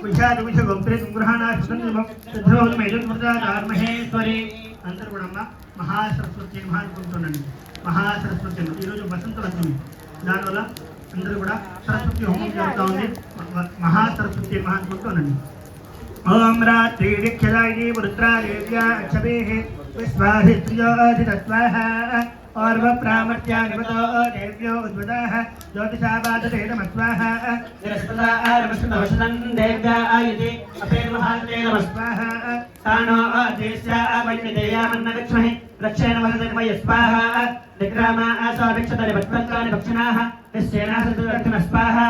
विषाद विष गोप्रे संग्रहणा सुगंधम सिद्धोल मेजुमृता महेश्वरी अंतर्गुणम्मा महासरस्वती మహానుకుంటున్నాను మహాసరస్వతి ఈ రోజు వసంత పంచమి దానివల్ల అందరూ కూడా సరస్వతి హోమం జరుగుతూ ఉంది మహాసరస్వతి మహానుకుంటున్నాను ఓం రాత్రి దీక్షదాయిని రుద్రాదేవ్యా అక్షభేః विश्वाधित्र्योऽधितस्वाः और वह प्रामर्त्यानिमतो देव्यो उद्वदाः ज्योतिषावादते नमस्वाः निरस्पदा आरमस्तवशनं देव्या आयुधि अपेन महाते नमस्वाः तानो आदेश्या वैन्यदेयामन्न विक्ष्महि रक्षेण वहदन्मय स्वाहा निग्रामा आसाभिक्षतरि भक्तानि भक्षणाः निश्चेनासतुरर्थनस्वाहा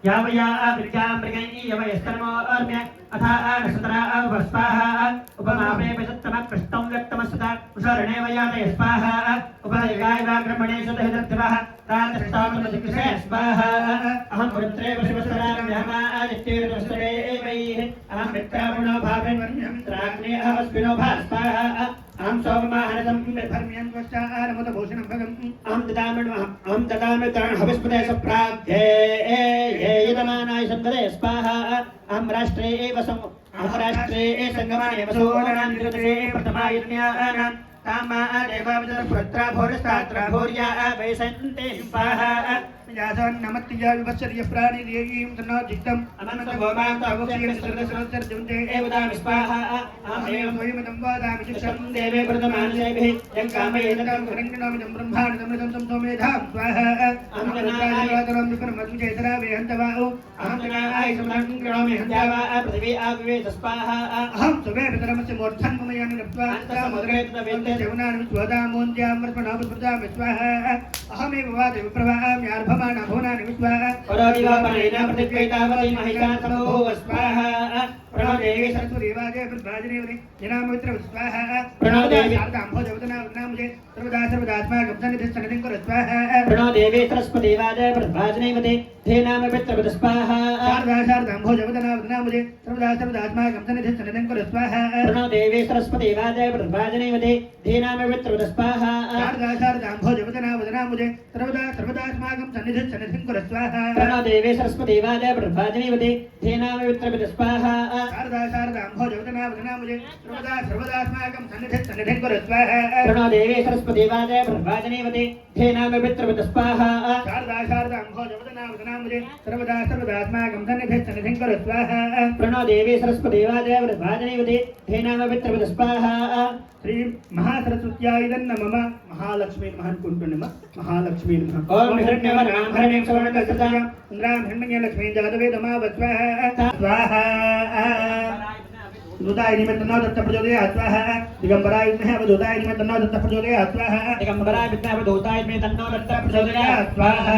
यावया विद्यां मृगै यवयस्तर्मो अर्म्य अथा नक्षत्रा स्वाहा उपमापे पशत्तमकृष्टं व्यक्तमस्तदा उषारणे वयादय स्वाहा उपदयगाय वाग्रमणे सुदहितर्थिवः तान्तष्टामृतदिकृषे स्वाहा अहं पुरुत्रे वशिवस्तराम्यहमा आदित्येर्वस्तरे वैः अहं मित्रावणो भावे मित्राग्ने अहमस्मिनो भा स्वाहा अहं सोममाहनसं धर्म्यं त्वष्टारमुदभूषणं भगम् अहं ददामि हविस्पदे सप्राध्ये ये यजमानाय संददे स्वाहा अहं राष्ट्रे एव संगमाय वसोनां निरते प्रथमायज्ञानां तामा देवावदर पुत्रा भोरस्तात्रा भोर्या वैसन्ते स्वाहा यासन नमत्तिया विवत्सर्य प्राणी देवीं तन्नो चित्तम् अनन्त गोमां तावक्षीण सरसरसर जुन्ते एवदामि स्वाहा अहमेव स्वयं वादामि शिक्षं देवे प्रथमानसेभिः यं कामयेदं रङ्गनामिदं ब्रह्माण्डं सोमेधां स्वाहा अहं रुद्राजवादनं विपरमद्विजेतरा वेहन्तवाओ अहं जनाय समङ्ग्रामि हन्त्यावा पृथिवी आविवेद स्वाहा अहं सुवे पितरमस्य मूर्धन् मम यानि नप्त्वा समुद्रे तवेन्दे सेवनानि स्वदामोन्द्यामृतमणामृतमृतामि स्वाहा अहमेव वादे विप्रवाहामि आर्भमाणा भुवनानि विश्वाहा परोदिवापरेण प्रतित्वैतावती महिषा समूह स्वाहा प्रणो देवी सरस्वती वाजे प्रभाजनेवने जनामवित्र स्वाहा प्रणो देवी शारदाम्भोजवदना वदनामुजे सर्वदास्माकं सन्निधिं सन्निधिं कुरु स्वाहा प्रणो देवी सरस्वती वाजे प्रभाजनेवते थे नाम पितृवद स्वाहा शारदाम्भोजवदना वदनामुजे सर्वदास्माकं सन्निधिं सन्निधिं कुरु स्वाहा प्रणो देवी सरस्वती वाजे प्रभाजनेवते थे नाम पितृवद स्वाहा शारदाम्भोजवदना वदनामुजे सर्वदास्माकं सन्निधिं सन्निधिं कुरु स्वाहा प्रणो देवी सरस्वती वाजे प्रभाजनेवते थे नाम पितृवद स्वाहा शारदाम्भोजवदना वदनामुजे सर्वदास्माकं सन्निधिं सन्निधिं कुरु स्वाहा प्रणो देवी सरस्वती वाजे प्रभाजनेवते थे नाम पितृवद स्वाहा शारदाम्भोजवदना वदनामुजे सर्वदास्माकं सन्निधिं सन्निधिं कुरु स्वाहा प्रणो देवी सरस्वती वाजे प्रभाजनेवते थे नाम पितृवद स्वाहा श्री महासरस्वत्याय नमः महालक्ष्मी नमः कुंटुनमः महालक्ष्मी नमः ओम हिरण्यवर्णां हरिणीं सुवर्णकर्तजां इंद्रां हिरण्य लक्ष्मी जगदवे स्वाहा स्वाहा दुदाय निमित्तनो दत्त प्रचोदयात् स्वाहा दिगंबराय विद्महे अवधूताय निमित्तनो दत्त प्रचोदयात् स्वाहा दिगंबराय विद्महे अवधूताय मे तन्नो दत्त प्रचोदयात् स्वाहा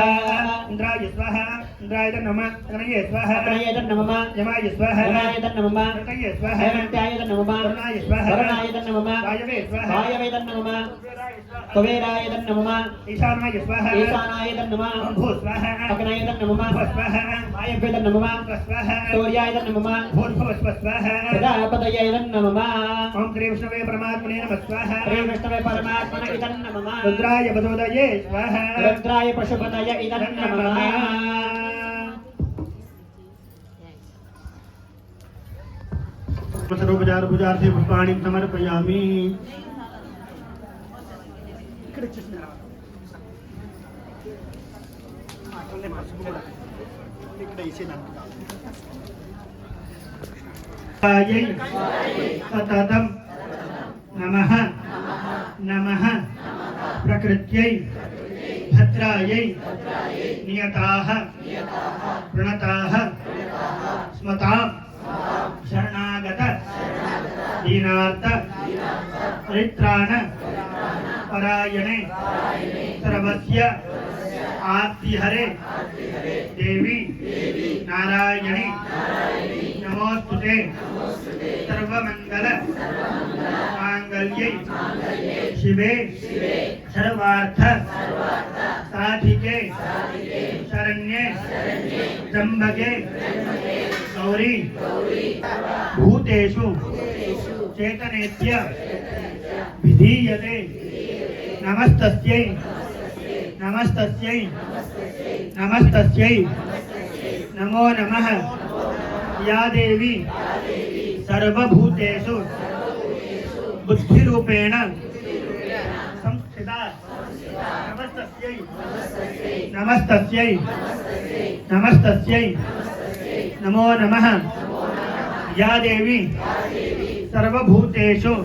इंद्राय स्वाहा इंद्राय नमः अग्नये स्वाहा अग्नये नमः यमाय स्वाहा यमाय नमः ऋतये स्वाहा हेमन्त्याय नमः वरुणाय स्वाहा वरुणाय नमः वायवे स्वाहा वायवे नमः कुबेराय नमः ईशानाय स्वाहा ईशानाय नमः भू स्वाहा अग्नये नमः स्वाहा वायवे नमः स्वाहा सूर्याय नमः भूर्भुव स्वाहा प्रजापतये नमः ओम श्री विष्णवे परमात्मने नमः स्वाहा श्री विष्णवे परमात्मने इदं नमः रुद्राय वदोदये स्वाहा रुद्राय पशुपतये इदं नमः सर्वोपचार पूजार्थे पुष्पाणि समर्पयामि सततं नमः नमः प्रकृत्यै भद्रायै नियताः प्रणताः स्मतां शरणागत दीनार्थ परित्राण परायणे सर्वस्य आर्तिहरे देवी नारायणी नमोस्तुते सर्वमंगल मांगल्ये शिवे सर्वार्थ साधिके शरण्ये त्र्यंबके गौरी भूतेषु चेतनेत्य विधीयते नमस्तस्यै नमस्तस्यै नमस्तस्यै नमो नमः या देवी सर्वभूतेषु बुद्धिरूपेण संस्थिता नमस्तस्यै नमस्तस्यै नमस्तस्यै नमो नमः या देवी सर्वभूतेषु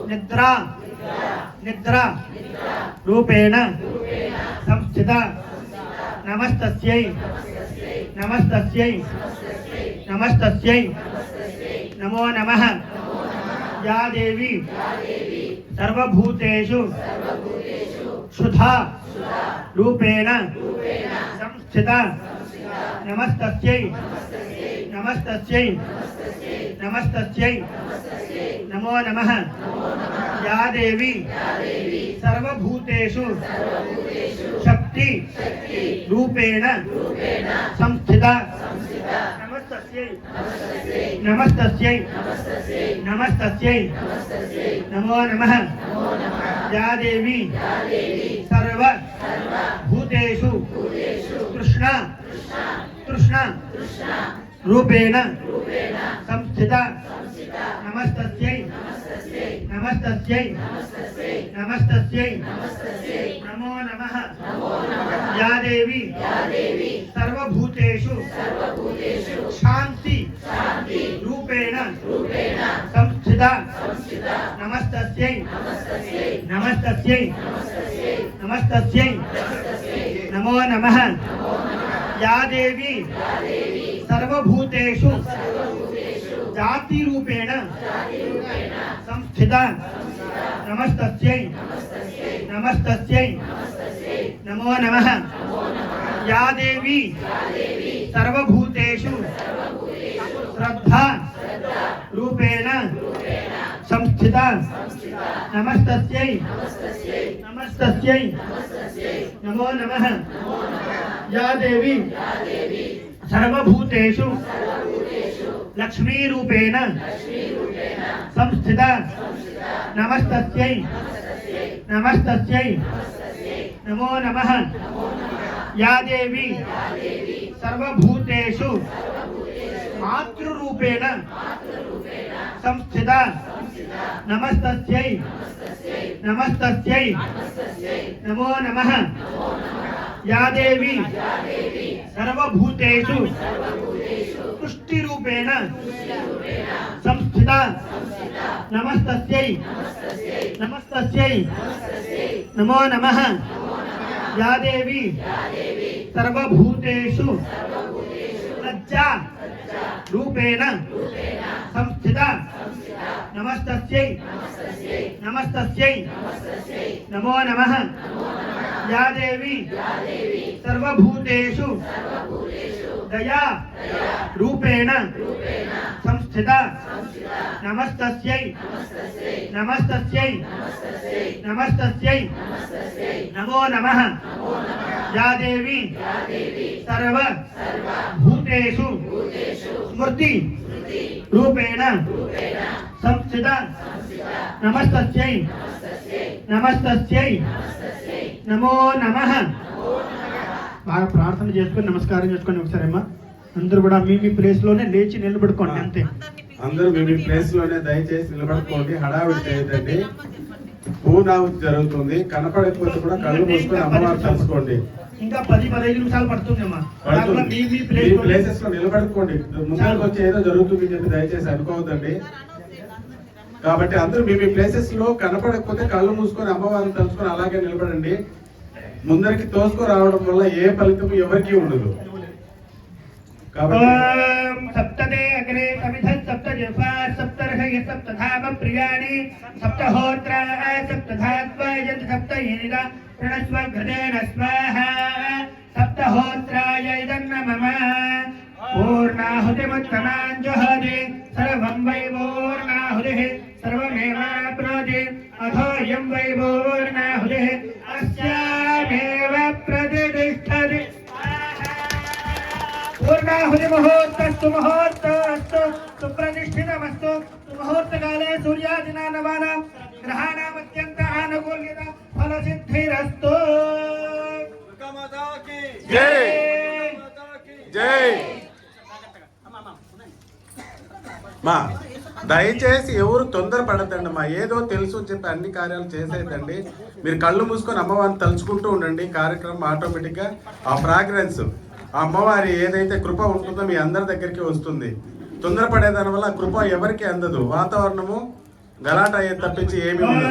निद्रा निद्रा रूपेण संस्थिता नमस्तस्यै नमस्तस्यै नमस्तस्यै नमो नमः या देवी सर्वभूतेषु शुद्धा रूपेण संस्थिता नमस्तस्यै नमस्तस्यै नमस्तस्यै नमो नमः या देवी सर्वभूतेषु शक्ति रूपेण संस्थिता नमस्तस्यै नमस्तस्यै नमस्तस्यै नमो नमः या देवी सर्व भूतेषु कृष्ण कृष्ण रूपेण संस्थिता नमस्तस्यै नमस्तस्यै नमस्तस्यै नमो नमः या देवी सर्वभूतेषु शांति रूपेण संस्थिता नमस्तस्यै नमस्तस्यै नमस्तस्यै नमो नमः या देवी सर्वभूतेषु जाति रूपेण संस्थिता नमस्तस्यै नमस्तस्यै नमो नमः या देवी सर्वभूतेषु श्रद्धा रूपेण संस्थिता नमस्तस्यै नमस्तस्यै नमो नमः या देवी सर्वभूतेषु लक्ष्मी रूपेण संस्थिता नमस्तस्यै नमस्तस्यै नमो नमः या देवी सर्वभूतेषु मातृरूपेण संस्थिता नमस्तस्यै नमस्तस्यै नमो नमः या देवी सर्वभूतेषु पुष्टिरूपेण संस्थिता नमस्तस्यै नमस्तस्यै नमो नमः या देवी सर्वभूतेषु लज्जा रूपेण संस्थिता नमस्तस्यै नमस्तस्यै नमो नमः या देवी सर्वभूतेषु दया रूपेण संस्थिता नमस्तस्यै नमस्तस्यै नमस्तस्यै नमो नमः या देवी सर्वभूतेषु स्मृति रूपेण संस्थिता नमस्तस्यै नमस्तस्यै नमो नमः బాగా ప్రార్థన చేసుకొని నమస్కారం చేసుకొని ఒకసారి అమ్మా అందరూ కూడా మీ ప్లేస్ లోనే లేచి నిలబడుకోండి అంతే అందరూ మీ ప్లేస్ లోనే దయచేసి నిలబడుకోండి హడావిడి చేయదండి పూర్ణాహుతి జరుగుతుంది కనపడకపోతే కూడా కళ్ళు మూసుకొని అమ్మవారు తలుచుకోండి ఇంకా 10-15 నిమిషాలు పడుతుందమ్మా మీ ప్లేసెస్ లో నిలబడుకోండి ముందుకు వచ్చి ఏదో జరుగుతుంది చెప్పి దయచేసి అనుకోవద్దండి కాబట్టి అందరూ మీ ప్లేసెస్ లో కనపడకపోతే కళ్ళు మూసుకొని అమ్మవారిని తలుచుకొని అలాగే నిలబడండి ముందరికి తోసుకు రావడం వల్ల ఏ ఫలితం ఎవరికి ఉండదు सप्तते अग्रे समिध सप्त जफा सप्तर्षय सप्तधाम प्रियाणि सप्तहोत्रा सप्तधात्वा यत् सप्तयेनिदा प्रणस्व घृतेन स्वाहा सप्तहोत्राय इदन्न मम पूर्णाहुतिमुत्तमां जुहोति सर्वं वै पूर्णाहुतिः सर्वमेवाप्नोति अथोऽयं वै पूर्णाहुतिः अस्यामेव प्रतिष्ठति पूर्णाहुति मुहूर्तस्तु मुहूर्तस्तु सुप्रतिष्ठितमस्तु मुहूर्तकाले सूर्यादिना नवानां ग्रहाणाम् अत्यन्त आनुकूल्यता फलसिद्धिरस्तु जय जय మా దయచేసి ఎవరు తొందరపడద్దండి మా ఏదో తెలుసు చెప్పి అన్ని కార్యాలు చేసేదండి మీరు కళ్ళు మూసుకొని అమ్మవారిని తలుచుకుంటూ ఉండండి కార్యక్రమం ఆటోమేటిక్గా ఆ ఫ్రాగ్రెన్స్ ఆ అమ్మవారి ఏదైతే కృప ఉంటుందో మీ అందరి దగ్గరికి వస్తుంది తొందరపడేదాని వల్ల కృప ఎవరికి అందదు వాతావరణము గలాట అయ్యే తప్పించి ఏమి ఉండదు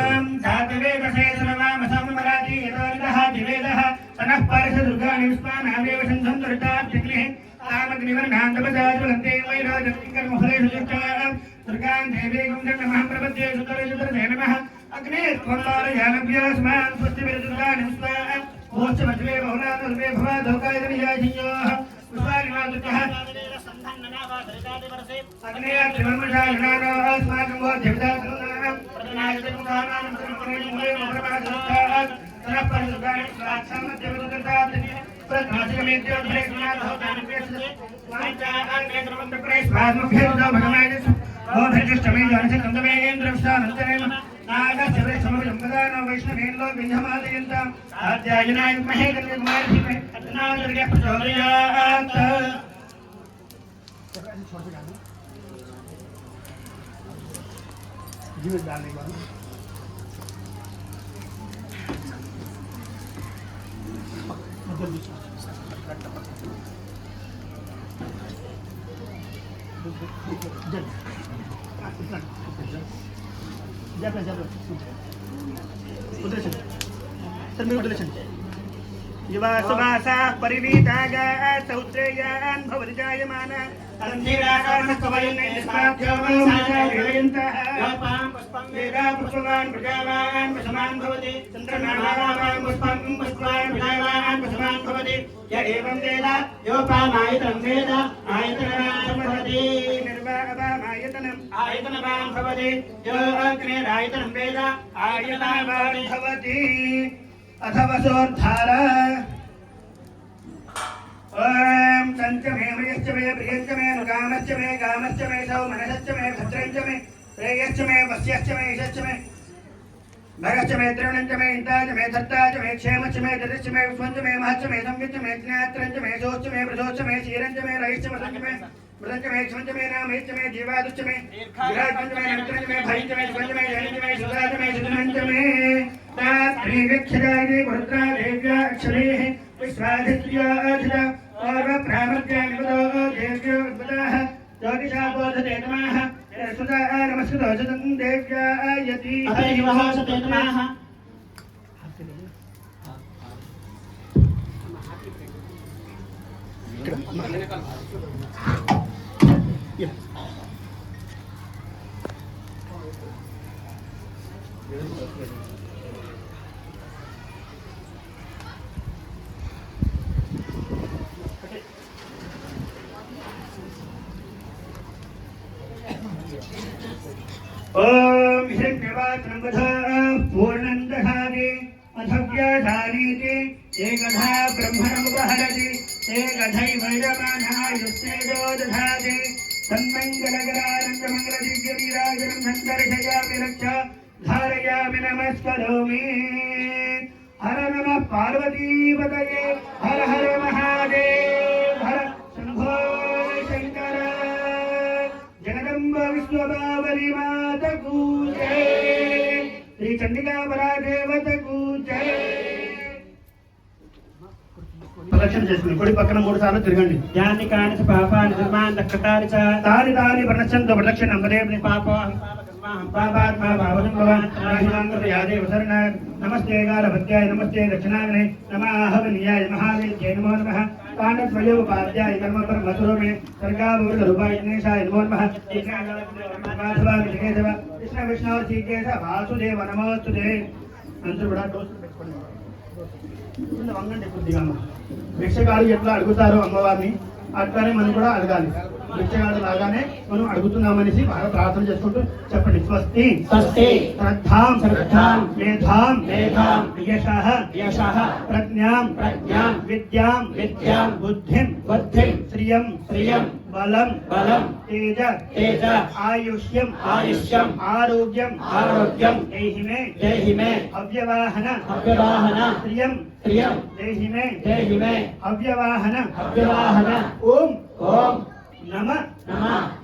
जीवित डालने के बाद युवासुवासा परिवीतागा सौत्रेयान् भवति जायमाना पुष्पवान् प्रजावान् पशुमान् भवति चन्द्रनारायण पुष्पं पुष्पवान् प्रजावान् पशुमान् भवति य एवं वेद योपामायतनं वेद आयतनवान् भवति निर्वाहवामायतनम् आयतनवान् भवति यो अग्निरायतनं वेद आयतनवान् भवति अथ वसोद्धारा ओम संचमे मयश्च मे प्रियश्च मे नुकामश्च मे कामश्च मे सौमनश्च मे भद्रश्च मे प्रेयश्च मे वस्यश्च मे ईशश्च मे भगश्च मे द्रवणश्च मे इंताच मे धत्ताच मे क्षेमश्च मे दरिश्च मे विश्वश्च मे महश्च मे संविच्च मे ज्ञात्रश्च मे सोश्च मे प्रसोश्च मे क्षीरश्च मे रहिश्च वसंच मे मृतश्च मे क्षमश्च मे नामश्च मे जीवादुश्च मे विराजश्च मे नमित्रश्च मे भयश्च मे सुखश्च मे जयश्च मे सुधाश्च मे सुधनश्च मे तात्रिविक्षजायते भद्रा देव्या अक्षरेः विश्वाधित्र्याधिता और प्रामर्त्यानिपदो देव्यो उद्भुताः ज्योतिषाबोधते नमः सुधा नमस्कृतो जतं देव्यायति हरिवः सते नमः ओम हिरण्यवात्रंबधा पूर्णं दधाति अथव्यधानीति एकधा ब्रह्मणमुपहरति एकधैव यजमानायुस्तेजो दधाति तन्मङ्गलकरानन्दमङ्गलदिव्यवीराजनं सन्दर्शयामि रक्षा धारयामि नमस्करोमि हर नमः पार्वतीपतये हर हर महादेव हर शम्भो शङ्कर जगदम्ब विश्वभावरी माता की जय श्री चंडिका परादेवता की जय ప్రదక్షిణ చేసుకుని కుడి పక్కన 3 సార్లు తిరగండి యాని కాని పాపాని ధర్మాన్ దక్కతాని చ తాని తాని ప్రణశ్యంతో ప్రదక్షిణ అంబరేపని పాపో పాపాత్మా భావనం భవాన్ రాహిమాంగత యాదేవ శరణ నమస్తే గారభత్యాయ నమస్తే దక్షిణాగ్నే నమాహవనియాయ మహావేద్యై నమో నమః కాండస్వయోపాధ్యాయ కర్మపర మధురో మే సర్గాభూత రూపాయ గణేశాయ నమో నమః కృష్ణ విష్ణు శ్రీకేశ వాసుదేవ నమోస్తుతే అందరూ కూడా దోషులు పెట్టుకోండి వంగండి కొద్దిగా భిక్షగాడు ఎట్లా అడుగుతారో అమ్మవారిని అట్లానే మనం కూడా అడగాలి భిక్షగాడు లాగానే మనం అడుగుతున్నామనేసి బాగా ప్రార్థన చేసుకుంటూ చెప్పండి స్వస్తి స్వస్తి శ్రద్ధాం శ్రద్ధాం మేధాం మేధాం యశః యశః ప్రజ్ఞాం ప్రజ్ఞాం విద్యాం విద్యాం బుద్ధిం బుద్ధిం శ్రియం శ్రియం బలం బలం తేజ తేజ ఆయుష్యం ఆయుష్యం ఆరోగ్యం ఆరోగ్యం దేహి మే అవ్యవాహన శ్రియం ప్రియం దేహి మే అవ్యవాహన ఓం ఓం నమ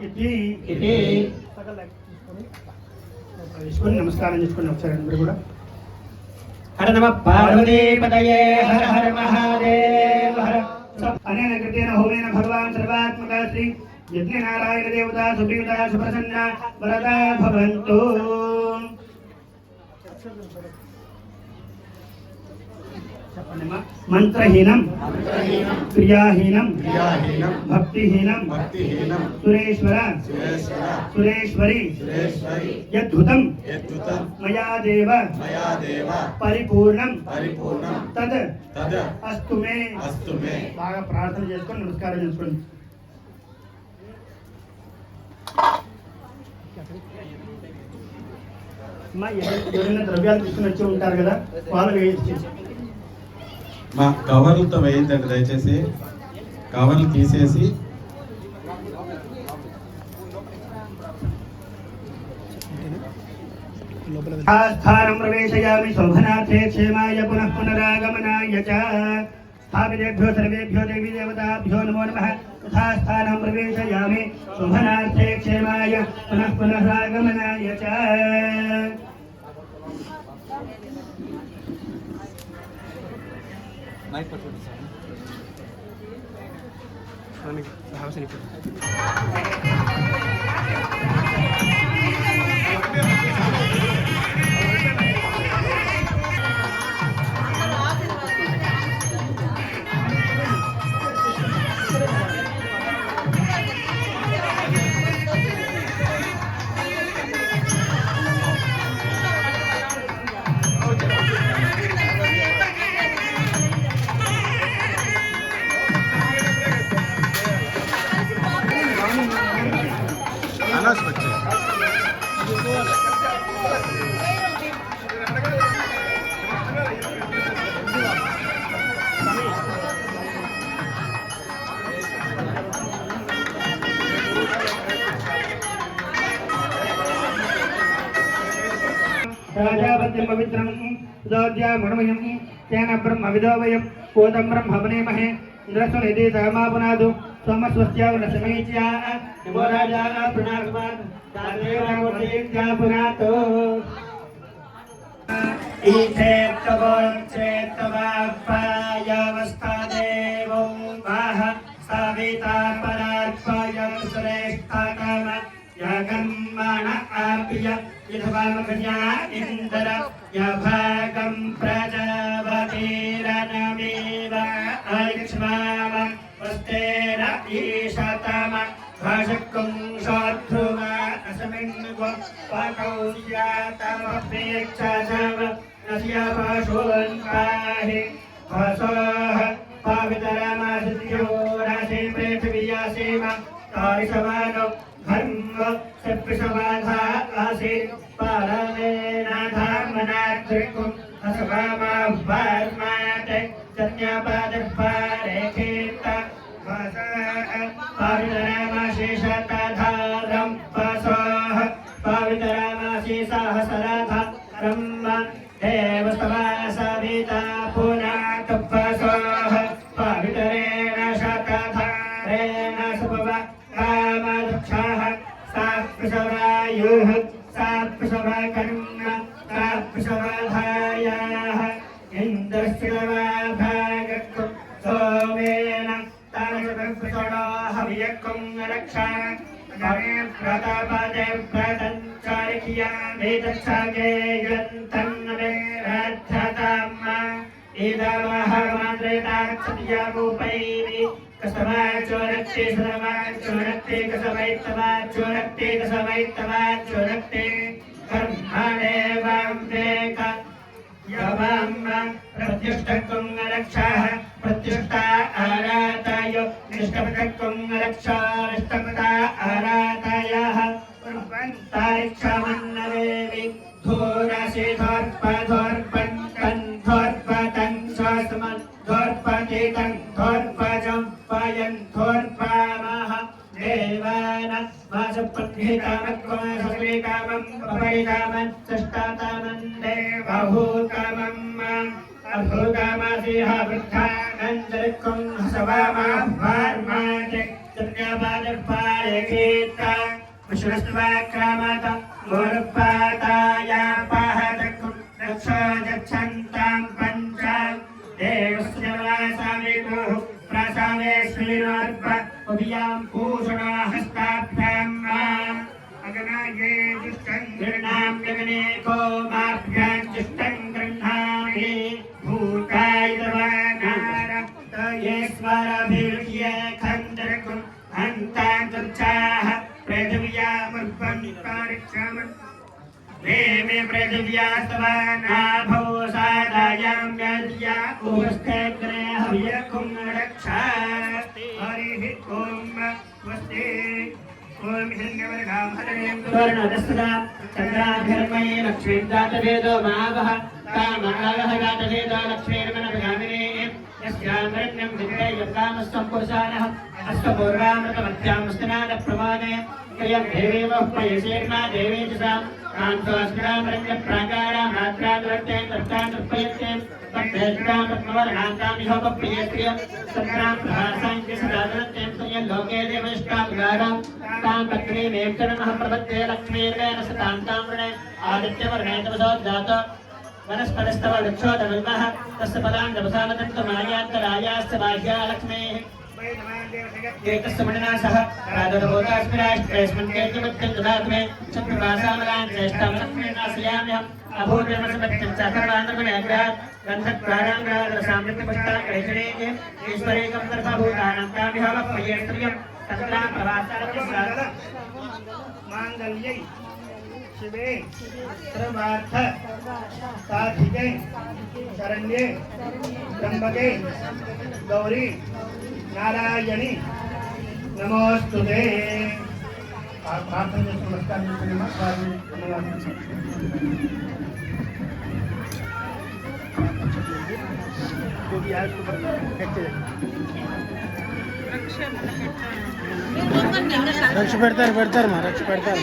ఇది తీసుకొని నమస్కారం చేసుకోండి ఒకసారి అందరూ కూడా హర నమ పార్వతీపతయే హర హర మహాదేవ హర అనేన కృతేన హోమేన భగవాన్ సర్వాత్మక శ్రీ యజ్ఞనారాయణ దేవతా సుప్రీత సుప్రసన్న వరదా భవంతు మంత్రహీనం క్రియాహీనం భక్తిహీనం సురేశ్వరి యద్భుతం మయా దేవ పరిపూర్ణం తద్ అస్తు మే బాగా ప్రార్థన చేసుకొని నమస్కారం చేసుకోండి ఎవరైనా ద్రవ్యాలు తీసుకుని వచ్చి ఉంటారు కదా వాళ్ళు వేయించి మా కవర్లతో వేయద్దండి దయచేసి, కవర్లు తీసేసి స్థానం ప్రవేశయామి శోభనార్థే క్షేమాయ పునః పునరాగమనాయ చ స్థాపితేభ్యో సర్వేభ్యో దేవీ దేవతాభ్యో నమో నమః తథా స్థానం ప్రవేశయామి శోభనార్థే క్షేమాయ పునః పునరాగమనాయ చ అనౌన్స్ వచ్చే राजापत्यं पवित्रं दोद्यामणमयं तेन ब्रह्मविदो वयं कोदं ब्रह्म वनेमहे इन्द्रस्वनिधि सहमापुनादु सोमस्वस्यावनसमीच्या नमो राजा प्रणागमान् दादेवावतीत्या पुनातो ईशेत्तवोच्चेत्तवाप्पायावस्थादेवो वाह साविता परात्पायं श्रेष्ठकाम यागम्माण आप्य यथवामकन्या इन्दर यभागं प्रजावतीरनमेव ऐक्ष्माव वस्तेन ईशतम भाषक्कुं शोध्रुव असमिन्व पाकौष्यातमपेक्षासव नस्यपाशोन् पाहि भासोः पावितरमासिद्यो राशे पृथिवीयासेव तारिसवानो धर्म सप्तसवाधा आसीत् पालनेनाधामनात्रिकुम् असवामा वर्माते सन्यापादपारेखेत भासः पावितरामाशेषताधारं पासोः पावितरामाशेषसहस्राधारं देवस्तवा सविता पुनातपासोः पावितरेण शतधारेण सुपवा कामदक्षाः सात्पशवायुः सात्पशवकर्म सात्पशवधायाः इन्द्रश्चिलवाभागक्तुं सोमेन तानसप्रसणो हवियक्कुं रक्षा गणे प्रतापदे प्रतञ्चारिक्या वेदच्छागे यन्तन्नवे राध्यताम् इदमहमन्द्रेताक्षत्यागोपैरि कसमाचोरक्ते कसमाचोरक्ते कसमैत्तमाचोरक्ते कसमैत्तमाचोरक्ते कर्माणेवं वेक यवं प्रत्युष्टकुं रक्षाः प्रत्युष्टा आरातायो निष्ठपतकुं रक्षा निष्ठपता आरातायाः तारिक्षमन्नवेवि धूरसिधोर्पधोर्पन् कन्धोर्पतं स्वस्मन् धोर्पतितं धोर्पजं पयन् धोर्पामः देवान मासपद्धितामत्वमसक्रीकामं पपरिकामं चष्टातामं देवभूतमम् अभूतमसिह वृद्धानन्दरिक्कुं हसवामा वार्माते सन्यापादर्पायकेता विश्वस्वाक्रामत मोरपाताया पाहतकुं रक्षा गच्छन्तां पञ्चा देवस्य वासामितुः प्रसावे श्रीनर्प उभियां पूषणा हस्ताभ्यां अगनाये दुष्टं गृह्णां गगने कोमाभ्यां दुष्टं गृह्णामि भूताय दवानार तयेश्वरभिर्ये खन्दरकुं हन्तां गच्छाः पृथिव्यामुर्पन्तारिक्षामन् मे पृथिव्यास्तवानाभो सादायां यद्या उपस्थेग्रे हव्यकुं रक्षास्ति हरिः ॐ स्वस्ति ॐ हिरण्यवर्गां हरिं सुवर्णदस्सदा चन्द्राभिर्मयी लक्ष्मीं जातवेदो मावः कामावः जातवेदो लक्ष्मीर्मनभिगामिनी अस्यामरण्यं विद्रे यत्कामस्त्वं पुरुषाणः अश्वपूर्वामृतमध्यामस्तनाद प्रमाणे क्रियं देवेव उपयसेर्मा देवे च सा कान्त्वास्मिरामरण्य प्राकारा मात्राद्वर्ते दत्तानुपयत्ते तद्वेष्टां पद्मवर्णान्तां विहोपप्रियक्रियं सत्रां प्रभासाङ्क्यसदादरत्तें संयं लोके देवष्टां विगारां तां पत्नीमेक्षणमः प्रपद्ये लक्ष्मीर्वेण सतां तां वृणे आदित्यवर्णे तपसोद्जात वनस्पतिस्तव वृक्षोदविल्मः तस्य पदान् जपसामदन्तमायान्तरायाश्च बाह्या लक्ष्मीः एतस्य मणिना सह प्रादुर्भूतास्मिराष्ट्रेऽस्मिन् केचिमत्यं ददातु मे चतुर्मासामलान् ज्येष्ठां लक्ष्मीर्नाशयाम्यहम् अभूर्यमसमत्यं च सर्वान्तर्गुणेऽग्रहात् गन्धद्वाराङ्गारसामृत्यपुष्टाकैषणेः ईश्वरेकं सर्वभूतानां तामिहवप्रिये स्त्रियं तत्रां प्रवासारस्य माङ्गल्यै शिवे सर्वार्थ साधिके शरण्ये त्र्यंबके गौरी नारायणी नमोस्तुते प्रार्थना नमस्कार जो भी आज को రక్ష పెడతారు మా రక్ష పెడతారు